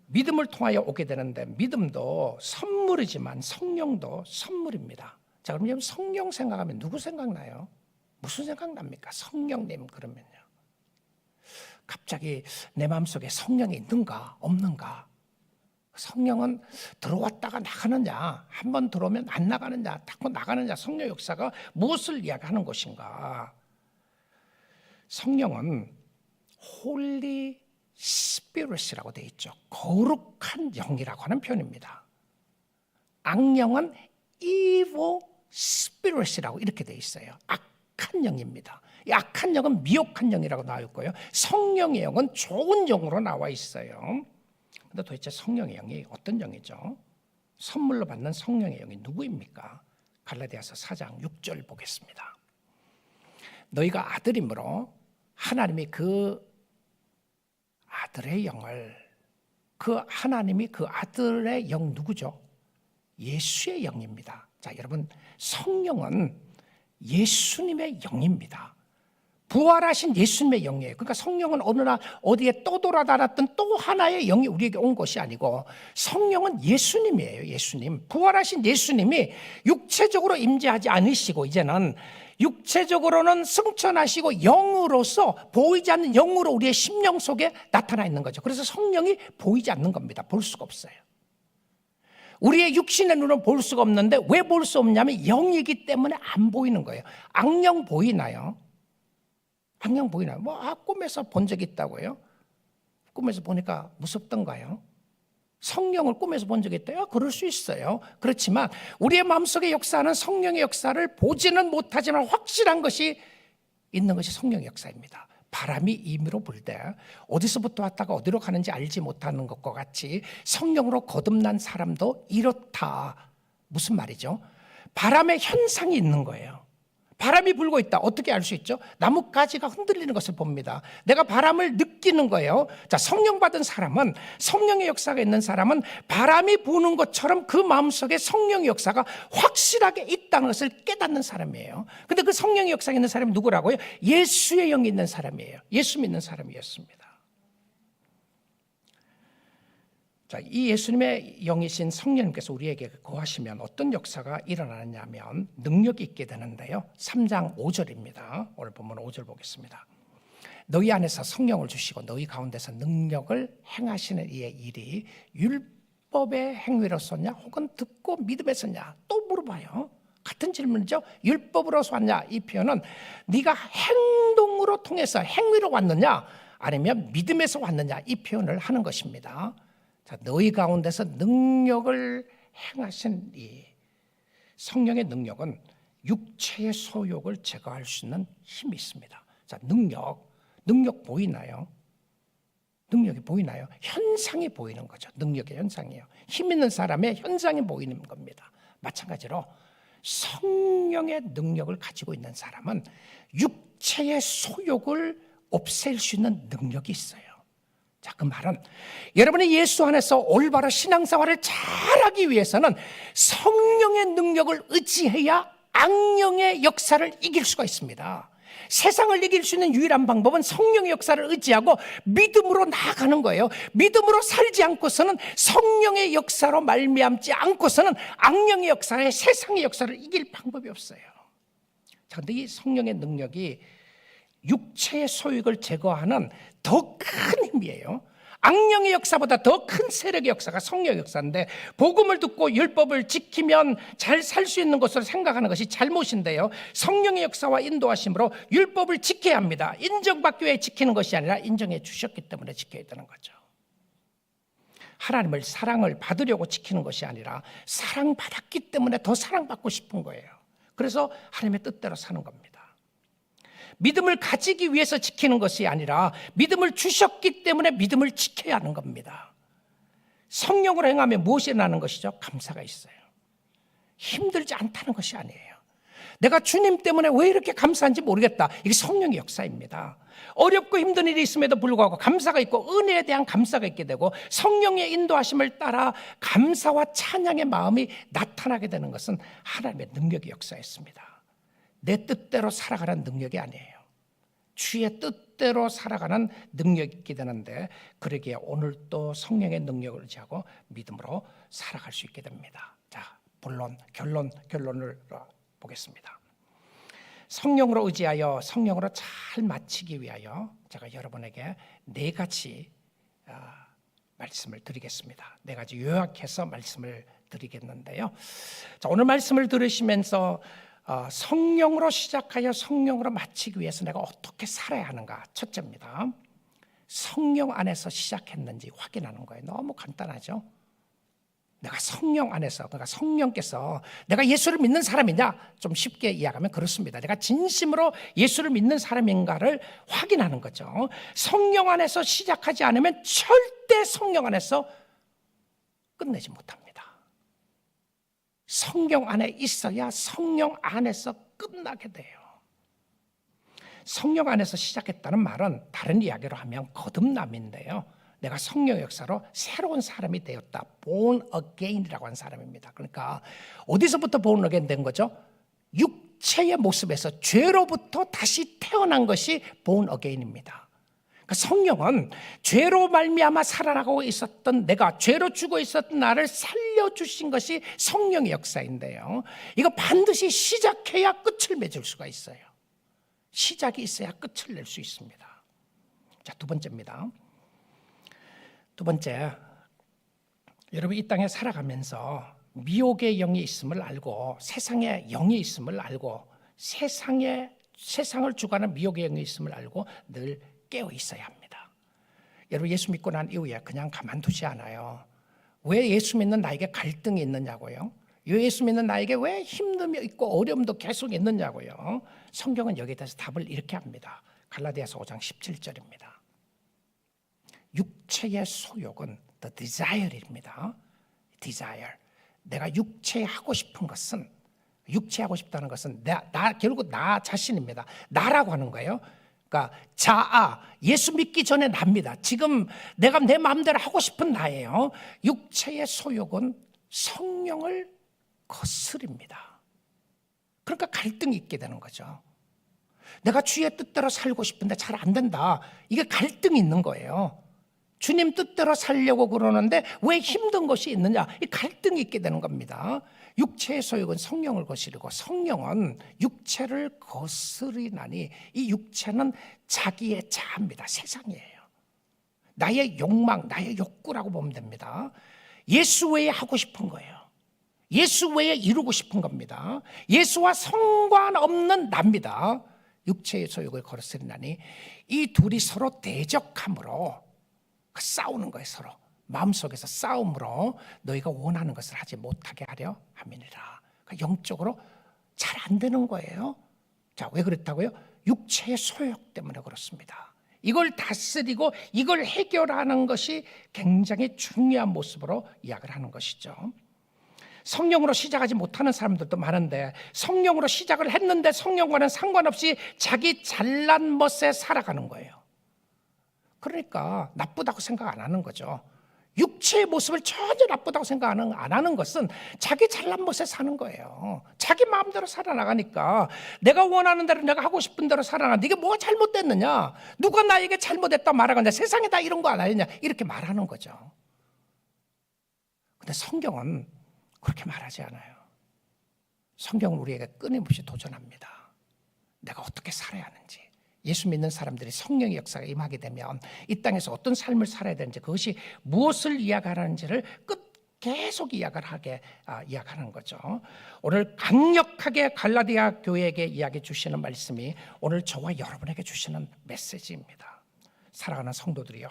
믿음을 통하여 오게 되는데 믿음도 선물이지만 성령도 선물입니다. 자, 그럼 성령 생각하면 누구 생각나요? 무슨 생각납니까? 성령님 그러면요. 갑자기 내 마음속에 성령이 있는가 없는가? 성령은 들어왔다가 나가느냐, 한 번 들어오면 안 나가느냐, 자꾸 나가느냐, 성령 역사가 무엇을 이야기하는 것인가? 성령은 Holy Spirit이라고 되어 있죠. 거룩한 영이라고 하는 표현입니다. 악령은 Evil Spirit이라고 이렇게 되어 있어요. 악한 영입니다. 이 악한 영은 미혹한 영이라고 나와 있고요. 성령의 영은 좋은 영으로 나와 있어요. 근데 도대체 성령의 영이 어떤 영이죠? 선물로 받는 성령의 영이 누구입니까? 갈라디아서 4장 6절 보겠습니다. 너희가 아들이므로 하나님이 그 아들의 영을, 그 하나님이 그 아들의 영 누구죠? 예수의 영입니다. 자, 여러분, 성령은 예수님의 영입니다. 부활하신 예수님의 영이에요. 그러니까 성령은 어느 날 어디에 떠돌아다녔던 또 하나의 영이 우리에게 온 것이 아니고 성령은 예수님이에요. 예수님. 부활하신 예수님이 육체적으로 임재하지 않으시고 이제는 육체적으로는 승천하시고 영으로서 보이지 않는 영으로 우리의 심령 속에 나타나 있는 거죠. 그래서 성령이 보이지 않는 겁니다. 볼 수가 없어요. 우리의 육신의 눈으로 볼 수가 없는데 왜 볼 수 없냐면 영이기 때문에 안 보이는 거예요. 악령 보이나요? 악령 보이나요? 꿈에서 본 적이 있다고요? 꿈에서 보니까 무섭던가요? 성령을 꿈에서 본 적이 있다요? 그럴 수 있어요. 그렇지만 우리의 마음속에 역사하는 성령의 역사를 보지는 못하지만 확실한 것이 있는 것이 성령의 역사입니다. 바람이 임의로 불 때 어디서부터 왔다가 어디로 가는지 알지 못하는 것과 같이 성령으로 거듭난 사람도 이렇다. 무슨 말이죠? 바람의 현상이 있는 거예요. 바람이 불고 있다. 어떻게 알 수 있죠? 나뭇가지가 흔들리는 것을 봅니다. 내가 바람을 느끼는 거예요. 자, 성령 받은 사람은, 성령의 역사가 있는 사람은 바람이 부는 것처럼 그 마음속에 성령의 역사가 확실하게 있다는 것을 깨닫는 사람이에요. 근데 그 성령의 역사가 있는 사람이 누구라고요? 예수의 영이 있는 사람이에요. 예수 믿는 사람이었습니다. 자, 이 예수님의 영이신 성령님께서 우리에게 거하시면 어떤 역사가 일어나느냐면 능력이 있게 되는데요. 3장 5절입니다. 오늘 본문 5절 보겠습니다. 너희 안에서 성령을 주시고 너희 가운데서 능력을 행하시는 이의 일이 율법의 행위로서냐 혹은 듣고 믿음에서냐 또 물어봐요. 같은 질문이죠. 율법으로서 왔냐? 이 표현은 네가 행동으로 통해서 행위로 왔느냐 아니면 믿음에서 왔느냐 이 표현을 하는 것입니다. 자, 너희 가운데서 능력을 행하신 이 성령의 능력은 육체의 소욕을 제거할 수 있는 힘이 있습니다. 자, 능력 보이나요? 능력이 보이나요? 현상이 보이는 거죠. 능력의 현상이에요. 힘 있는 사람의 현상이 보이는 겁니다. 마찬가지로 성령의 능력을 가지고 있는 사람은 육체의 소욕을 없앨 수 있는 능력이 있어요. 자, 그 말은 여러분이 예수 안에서 올바른 신앙생활을 잘하기 위해서는 성령의 능력을 의지해야 악령의 역사를 이길 수가 있습니다. 세상을 이길 수 있는 유일한 방법은 성령의 역사를 의지하고 믿음으로 나아가는 거예요. 믿음으로 살지 않고서는 성령의 역사로 말미암지 않고서는 악령의 역사에 세상의 역사를 이길 방법이 없어요. 자, 근데 이 성령의 능력이 육체의 소욕을 제거하는 더 큰 힘이에요. 악령의 역사보다 더 큰 세력의 역사가 성령의 역사인데 복음을 듣고 율법을 지키면 잘 살 수 있는 것으로 생각하는 것이 잘못인데요. 성령의 역사와 인도하심으로 율법을 지켜야 합니다. 인정받기 위해 지키는 것이 아니라 인정해 주셨기 때문에 지켜야 되는 거죠. 하나님을 사랑을 받으려고 지키는 것이 아니라 사랑받았기 때문에 더 사랑받고 싶은 거예요. 그래서 하나님의 뜻대로 사는 겁니다. 믿음을 가지기 위해서 지키는 것이 아니라 믿음을 주셨기 때문에 믿음을 지켜야 하는 겁니다. 성령으로 행하면 무엇이 나는 것이죠? 감사가 있어요. 힘들지 않다는 것이 아니에요. 내가 주님 때문에 왜 이렇게 감사한지 모르겠다. 이게 성령의 역사입니다. 어렵고 힘든 일이 있음에도 불구하고 감사가 있고 은혜에 대한 감사가 있게 되고 성령의 인도하심을 따라 감사와 찬양의 마음이 나타나게 되는 것은 하나님의 능력의 역사였습니다. 내 뜻대로 살아가는 능력이 아니에요. 주의 뜻대로 살아가는 능력이 있게 되는데, 그러기에 오늘 또 성령의 능력을 의지하고 믿음으로 살아갈 수 있게 됩니다. 자, 결론을 보겠습니다. 성령으로 의지하여 성령으로 잘 마치기 위하여 제가 여러분에게 네 가지 말씀을 드리겠습니다. 네 가지 요약해서 말씀을 드리겠는데요. 자, 오늘 말씀을 들으시면서 성령으로 시작하여 성령으로 마치기 위해서 내가 어떻게 살아야 하는가. 첫째입니다. 성령 안에서 시작했는지 확인하는 거예요. 너무 간단하죠. 내가 성령 안에서, 그러니까 성령께서 내가 예수를 믿는 사람이냐, 좀 쉽게 이야기하면 그렇습니다. 내가 진심으로 예수를 믿는 사람인가를 확인하는 거죠. 성령 안에서 시작하지 않으면 절대 성령 안에서 끝내지 못합니다. 성령 안에 있어야 성령 안에서 끝나게 돼요. 성령 안에서 시작했다는 말은 다른 이야기로 하면 거듭남인데요. 내가 성령의 역사로 새로운 사람이 되었다. born again이라고 하는 사람입니다. 그러니까 어디서부터 born again 된 거죠? 육체의 모습에서 죄로부터 다시 태어난 것이 born again입니다. 그러니까 성령은 죄로 말미암아 살아나가고 있었던 내가, 죄로 죽어 있었던 나를 살려주신 것이 성령의 역사인데요. 이거 반드시 시작해야 끝을 맺을 수가 있어요. 시작이 있어야 끝을 낼 수 있습니다. 자, 두 번째입니다. 두 번째, 여러분 이 땅에 살아가면서 미혹의 영이 있음을 알고 세상에 영이 있음을 알고 세상을 주관하는 미혹의 영이 있음을 알고 늘 깨어 있어야 합니다. 여러분 예수 믿고 난 이후에 그냥 가만두지 않아요. 왜 예수 믿는 나에게 갈등이 있느냐고요? 예수 믿는 나에게 왜 힘듦이 있고 어려움도 계속 있느냐고요? 성경은 여기에 대해서 답을 이렇게 합니다. 갈라디아서 5장 17절입니다. 육체의 소욕은 the desire입니다. desire. 내가 육체에 하고 싶은 것은, 육체에 하고 싶다는 것은 결국 나 자신입니다. 나라고 하는 거예요. 그러니까 자아, 예수 믿기 전에 납니다. 지금 내가 내 마음대로 하고 싶은 나예요. 육체의 소욕은 성령을 거스립니다. 그러니까 갈등이 있게 되는 거죠. 내가 주의 뜻대로 살고 싶은데 잘 안 된다. 이게 갈등이 있는 거예요. 주님 뜻대로 살려고 그러는데 왜 힘든 것이 있느냐? 이 갈등이 있게 되는 겁니다. 육체의 소욕은 성령을 거스르고 성령은 육체를 거스리나니, 이 육체는 자기의 자아입니다. 세상이에요. 나의 욕망, 나의 욕구라고 보면 됩니다. 예수 외에 하고 싶은 거예요. 예수 외에 이루고 싶은 겁니다. 예수와 상관없는 납니다. 육체의 소욕을 거스리나니, 이 둘이 서로 대적함으로 싸우는 거예요. 서로 마음속에서 싸움으로 너희가 원하는 것을 하지 못하게 하려 함이니라. 그러니까 영적으로 잘 안 되는 거예요. 자, 왜 그렇다고요? 육체의 소욕 때문에 그렇습니다. 이걸 다스리고 이걸 해결하는 것이 굉장히 중요한 모습으로 이야기를 하는 것이죠. 성령으로 시작하지 못하는 사람들도 많은데, 성령으로 시작을 했는데 성령과는 상관없이 자기 잘난 멋에 살아가는 거예요. 그러니까 나쁘다고 생각 안 하는 거죠. 육체의 모습을 전혀 나쁘다고 생각 안 하는 것은 자기 잘난 멋에 사는 거예요. 자기 마음대로 살아나가니까 내가 원하는 대로, 내가 하고 싶은 대로 살아나는데 이게 뭐가 잘못됐느냐? 누가 나에게 잘못했다 말하거나 세상에 다 이런 거 안 하느냐? 이렇게 말하는 거죠. 근데 성경은 그렇게 말하지 않아요. 성경은 우리에게 끊임없이 도전합니다. 내가 어떻게 살아야 하는지. 예수 믿는 사람들이 성령의 역사가 임하게 되면 이 땅에서 어떤 삶을 살아야 되는지, 그것이 무엇을 이야기하는지를 계속 이야기하는 거죠. 오늘 강력하게 갈라디아 교회에게 이야기해 주시는 말씀이 오늘 저와 여러분에게 주시는 메시지입니다. 사랑하는 성도들이요,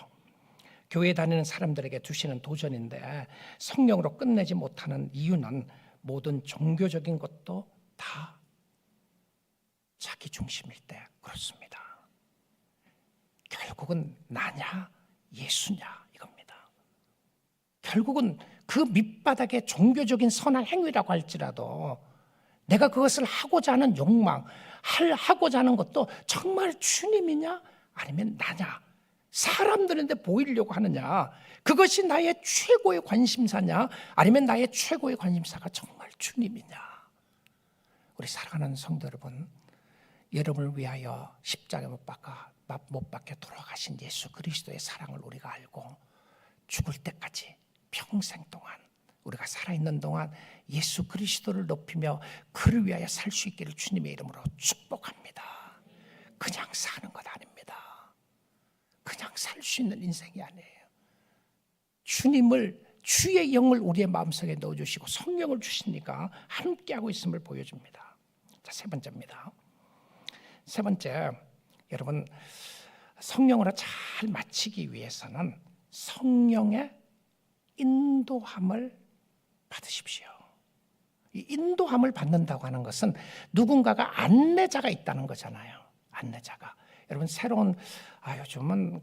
교회 다니는 사람들에게 주시는 도전인데, 성령으로 끝내지 못하는 이유는 모든 종교적인 것도 다 자기 중심일 때 그렇습니다. 결국은 나냐 예수냐 이겁니다. 결국은 그 밑바닥에 종교적인 선한 행위라고 할지라도 내가 그것을 하고자 하는 욕망, 하고자 하는 것도 정말 주님이냐 아니면 나냐, 사람들한테 보이려고 하느냐, 그것이 나의 최고의 관심사냐 아니면 나의 최고의 관심사가 정말 주님이냐. 우리 사랑하는 성도 여러분, 여러분을 위하여 십자가에 못 박혀 돌아가신 예수 그리스도의 사랑을 우리가 알고 죽을 때까지 평생 동안 우리가 살아있는 동안 예수 그리스도를 높이며 그를 위하여 살 수 있기를 주님의 이름으로 축복합니다. 그냥 사는 것 아닙니다. 그냥 살 수 있는 인생이 아니에요. 주의 영을 우리의 마음속에 넣어주시고 성령을 주시니까 함께하고 있음을 보여줍니다. 자, 세 번째입니다. 세 번째, 여러분, 성령으로 잘 마치기 위해서는 성령의 인도함을 받으십시오. 이 인도함을 받는다고 하는 것은 누군가가 안내자가 있다는 거잖아요. 안내자가. 여러분, 새로운 요즘은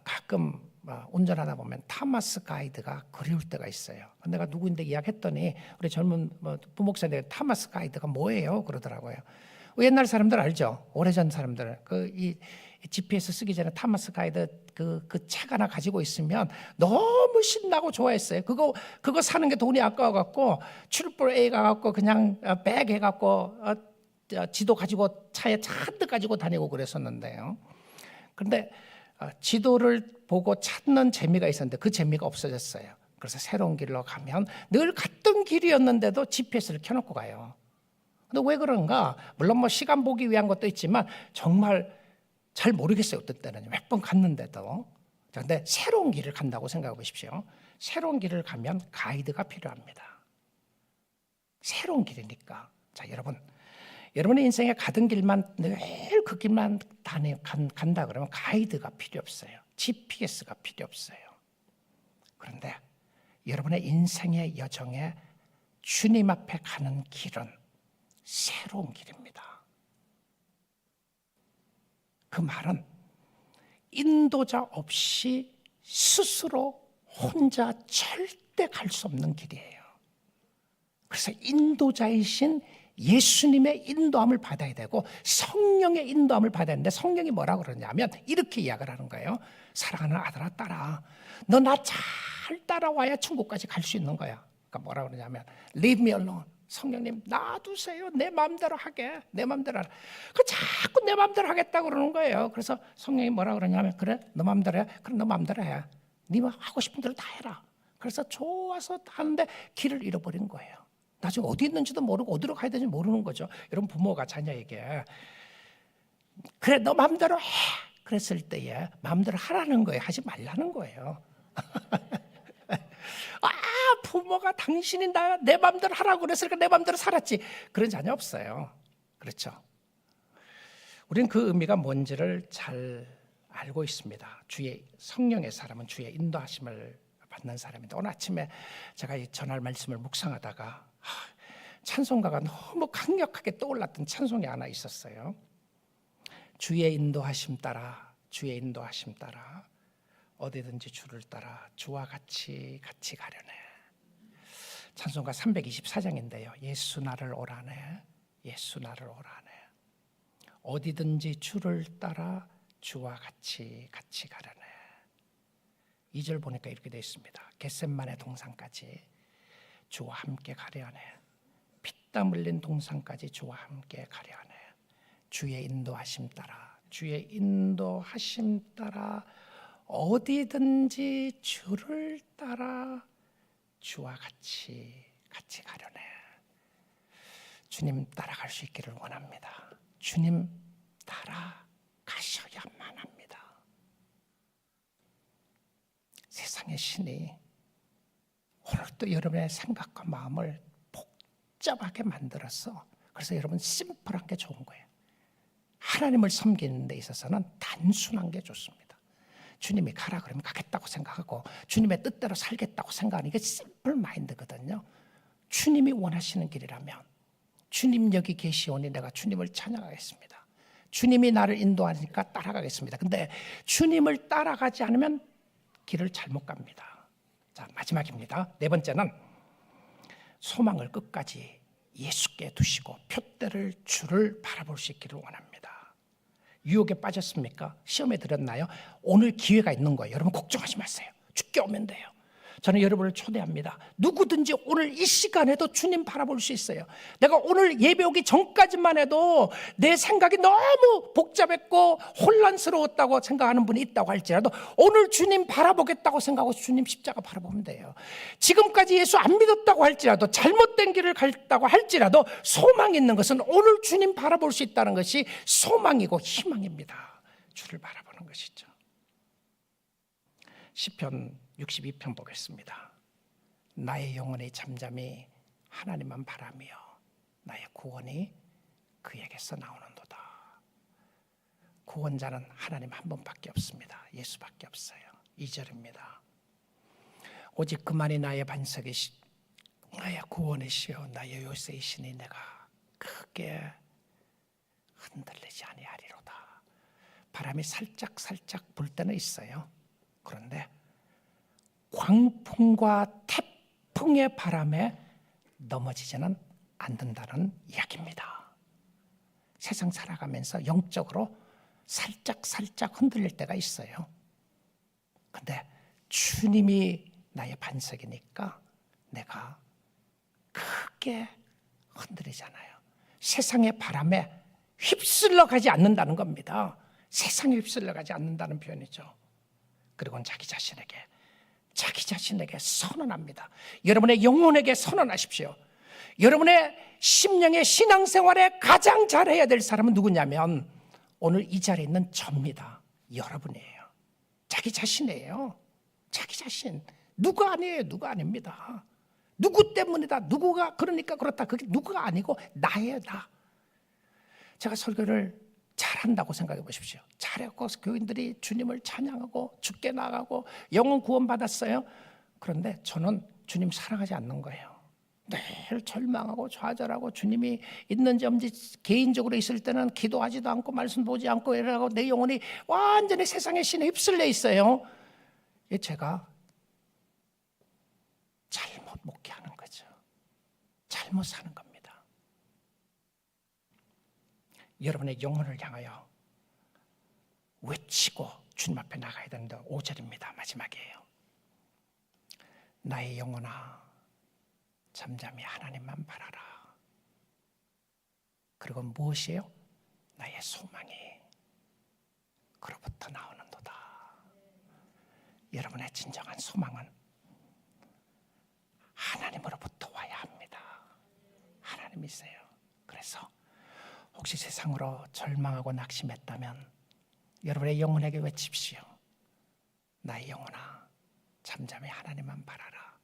가끔 운전하다 보면 타마스 가이드가 그리울 때가 있어요. 내가 누구인데 이야기했더니 우리 젊은 부목사님들 타마스 가이드가 뭐예요? 그러더라고요. 옛날 사람들 알죠? 오래전 사람들 이 GPS 쓰기 전에 타마스 가이드 그 책 하나 가지고 있으면 너무 신나고 좋아했어요. 그거 사는 게 돈이 아까워갖고 트리플 A 가갖고 그냥 백 해갖고 지도 가지고 차에 잔뜩 가지고 다니고 그랬었는데요. 그런데 지도를 보고 찾는 재미가 있었는데 그 재미가 없어졌어요. 그래서 새로운 길로 가면 늘 갔던 길이었는데도 GPS를 켜놓고 가요. 근데 왜 그런가? 물론 뭐 시간 보기 위한 것도 있지만 정말 잘 모르겠어요. 어떤 때는 몇 번 갔는데도. 그런데 새로운 길을 간다고 생각해 보십시오. 새로운 길을 가면 가이드가 필요합니다. 새로운 길이니까. 자, 여러분의 인생에 가던 길만 늘 그 길만 간다 그러면 가이드가 필요 없어요. GPS가 필요 없어요. 그런데 여러분의 인생의 여정에 주님 앞에 가는 길은 새로운 길입니다. 그 말은 인도자 없이 스스로 혼자 절대 갈 수 없는 길이에요. 그래서 인도자이신 예수님의 인도함을 받아야 되고 성령의 인도함을 받아야 되는데 성령이 뭐라고 그러냐면 이렇게 이야기를 하는 거예요. 사랑하는 아들아 따라. 너 나 잘 따라와야 천국까지 갈 수 있는 거야. 그러니까 뭐라고 그러냐면 Leave me alone. 성령님 놔두세요. 내 마음대로 하게. 내 마음대로 하라. 자꾸 내 마음대로 하겠다고 그러는 거예요. 그래서 성령이 뭐라고 그러냐면 그래 너 마음대로 해. 그럼 너 마음대로 해. 네가 하고 싶은 대로 다 해라. 그래서 좋아서 하는데 길을 잃어버린 거예요. 나중에 어디 있는지도 모르고 어디로 가야 되는지 모르는 거죠. 여러분 부모가 자녀에게 그래 너 마음대로 해. 그랬을 때에 마음대로 하라는 거예요. 하지 말라는 거예요. 부모가 당신이 내 마음대로 하라고 그랬으니까 내 마음대로 살았지. 그런 자녀 없어요. 그렇죠? 우리는 그 의미가 뭔지를 잘 알고 있습니다. 주의 성령의 사람은 주의 인도하심을 받는 사람인데 오늘 아침에 제가 이 전할 말씀을 묵상하다가 찬송가가 너무 강력하게 떠올랐던 찬송이 하나 있었어요. 주의 인도하심 따라 주의 인도하심 따라 어디든지 주를 따라 주와 같이 가려네. 찬송가 324장인데요. 예수 나를 오라네. 예수 나를 오라네. 어디든지 주를 따라 주와 같이 가려네. 2절 보니까 이렇게 되어 있습니다. 겟셋만의 동산까지 주와 함께 가려네. 피땀 흘린 동산까지 주와 함께 가려네. 주의 인도하심 따라 주의 인도하심 따라 어디든지 주를 따라 주와 같이 가려네. 주님 따라갈 수 있기를 원합니다. 주님 따라가셔야만 합니다. 세상의 신이 오늘도 여러분의 생각과 마음을 복잡하게 만들어서 그래서 여러분 심플한 게 좋은 거예요. 하나님을 섬기는 데 있어서는 단순한 게 좋습니다. 주님이 가라 그러면 가겠다고 생각하고 주님의 뜻대로 살겠다고 생각하는 이게 심플 마인드거든요. 주님이 원하시는 길이라면 주님 여기 계시오니 내가 주님을 찬양하겠습니다. 주님이 나를 인도하니까 따라가겠습니다. 근데 주님을 따라가지 않으면 길을 잘못 갑니다. 자, 마지막입니다. 네 번째는 소망을 끝까지 예수께 두시고 표대를 주를 바라볼 수 있기를 원합니다. 유혹에 빠졌습니까? 시험에 들었나요? 오늘 기회가 있는 거예요. 여러분 걱정하지 마세요. 죽게 오면 돼요. 저는 여러분을 초대합니다. 누구든지 오늘 이 시간에도 주님 바라볼 수 있어요. 내가 오늘 예배 오기 전까지만 해도 내 생각이 너무 복잡했고 혼란스러웠다고 생각하는 분이 있다고 할지라도 오늘 주님 바라보겠다고 생각하고 주님 십자가 바라보면 돼요. 지금까지 예수 안 믿었다고 할지라도 잘못된 길을 갔다고 할지라도 소망이 있는 것은 오늘 주님 바라볼 수 있다는 것이 소망이고 희망입니다. 주를 바라보는 것이죠. 시편 62편 보겠습니다. 나의 영혼이 잠잠히 하나님만 바라며 나의 구원이 그에게서 나오는도다. 구원자는 하나님 한 분밖에 없습니다. 예수밖에 없어요. 2절입니다. 오직 그만이 나의 반석이시 나의 구원이시여 나의 요새이시니 내가 크게 흔들리지 아니하리로다. 바람이 살짝 불 때는 있어요. 그런데 광풍과 태풍의 바람에 넘어지지는 않는다는 이야기입니다. 세상 살아가면서 영적으로 살짝 흔들릴 때가 있어요. 근데 주님이 나의 반석이니까 내가 크게 흔들리지 않아요. 세상의 바람에 휩쓸려 가지 않는다는 겁니다. 세상에 휩쓸려 가지 않는다는 표현이죠. 그리고는 자기 자신에게 선언합니다. 여러분의 영혼에게 선언하십시오. 여러분의 심령의 신앙생활에 가장 잘해야 될 사람은 누구냐면 오늘 이 자리에 있는 저입니다. 여러분이에요. 자기 자신이에요. 자기 자신. 누가 아니에요. 누가 아닙니다. 누구 때문이다. 누구가 그러니까 그렇다. 그게 누구가 아니고 나예요. 나. 제가 설교를 잘한다고 생각해 보십시오. 잘했고 교인들이 주님을 찬양하고 주께 나가고 영혼 구원 받았어요. 그런데 저는 주님 사랑하지 않는 거예요. 늘 절망하고 좌절하고 주님이 있는지 없는지 개인적으로 있을 때는 기도하지도 않고 말씀 보지 않고 이러고 내 영혼이 완전히 세상의 신에 휩쓸려 있어요. 제가 잘못 목회하는 거죠. 잘못 사는 겁니다. 여러분의 영혼을 향하여 외치고 주님 앞에 나가야 되는데 5절입니다. 마지막이에요. 나의 영혼아 잠잠히 하나님만 바라라. 그리고 무엇이에요? 나의 소망이 그로부터 나오는도다. 여러분의 진정한 소망은 하나님으로부터 와야 합니다. 하나님이세요. 그래서 혹시 세상으로 절망하고 낙심했다면 여러분의 영혼에게 외칩시오. 나의 영혼아 잠잠히 하나님만 바라라.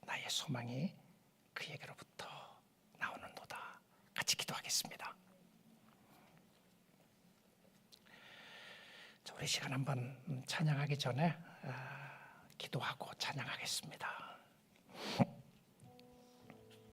나의 소망이 그에게로부터 나오는도다. 같이 기도하겠습니다. 우리 시간 한번 찬양하기 전에 기도하고 찬양하겠습니다.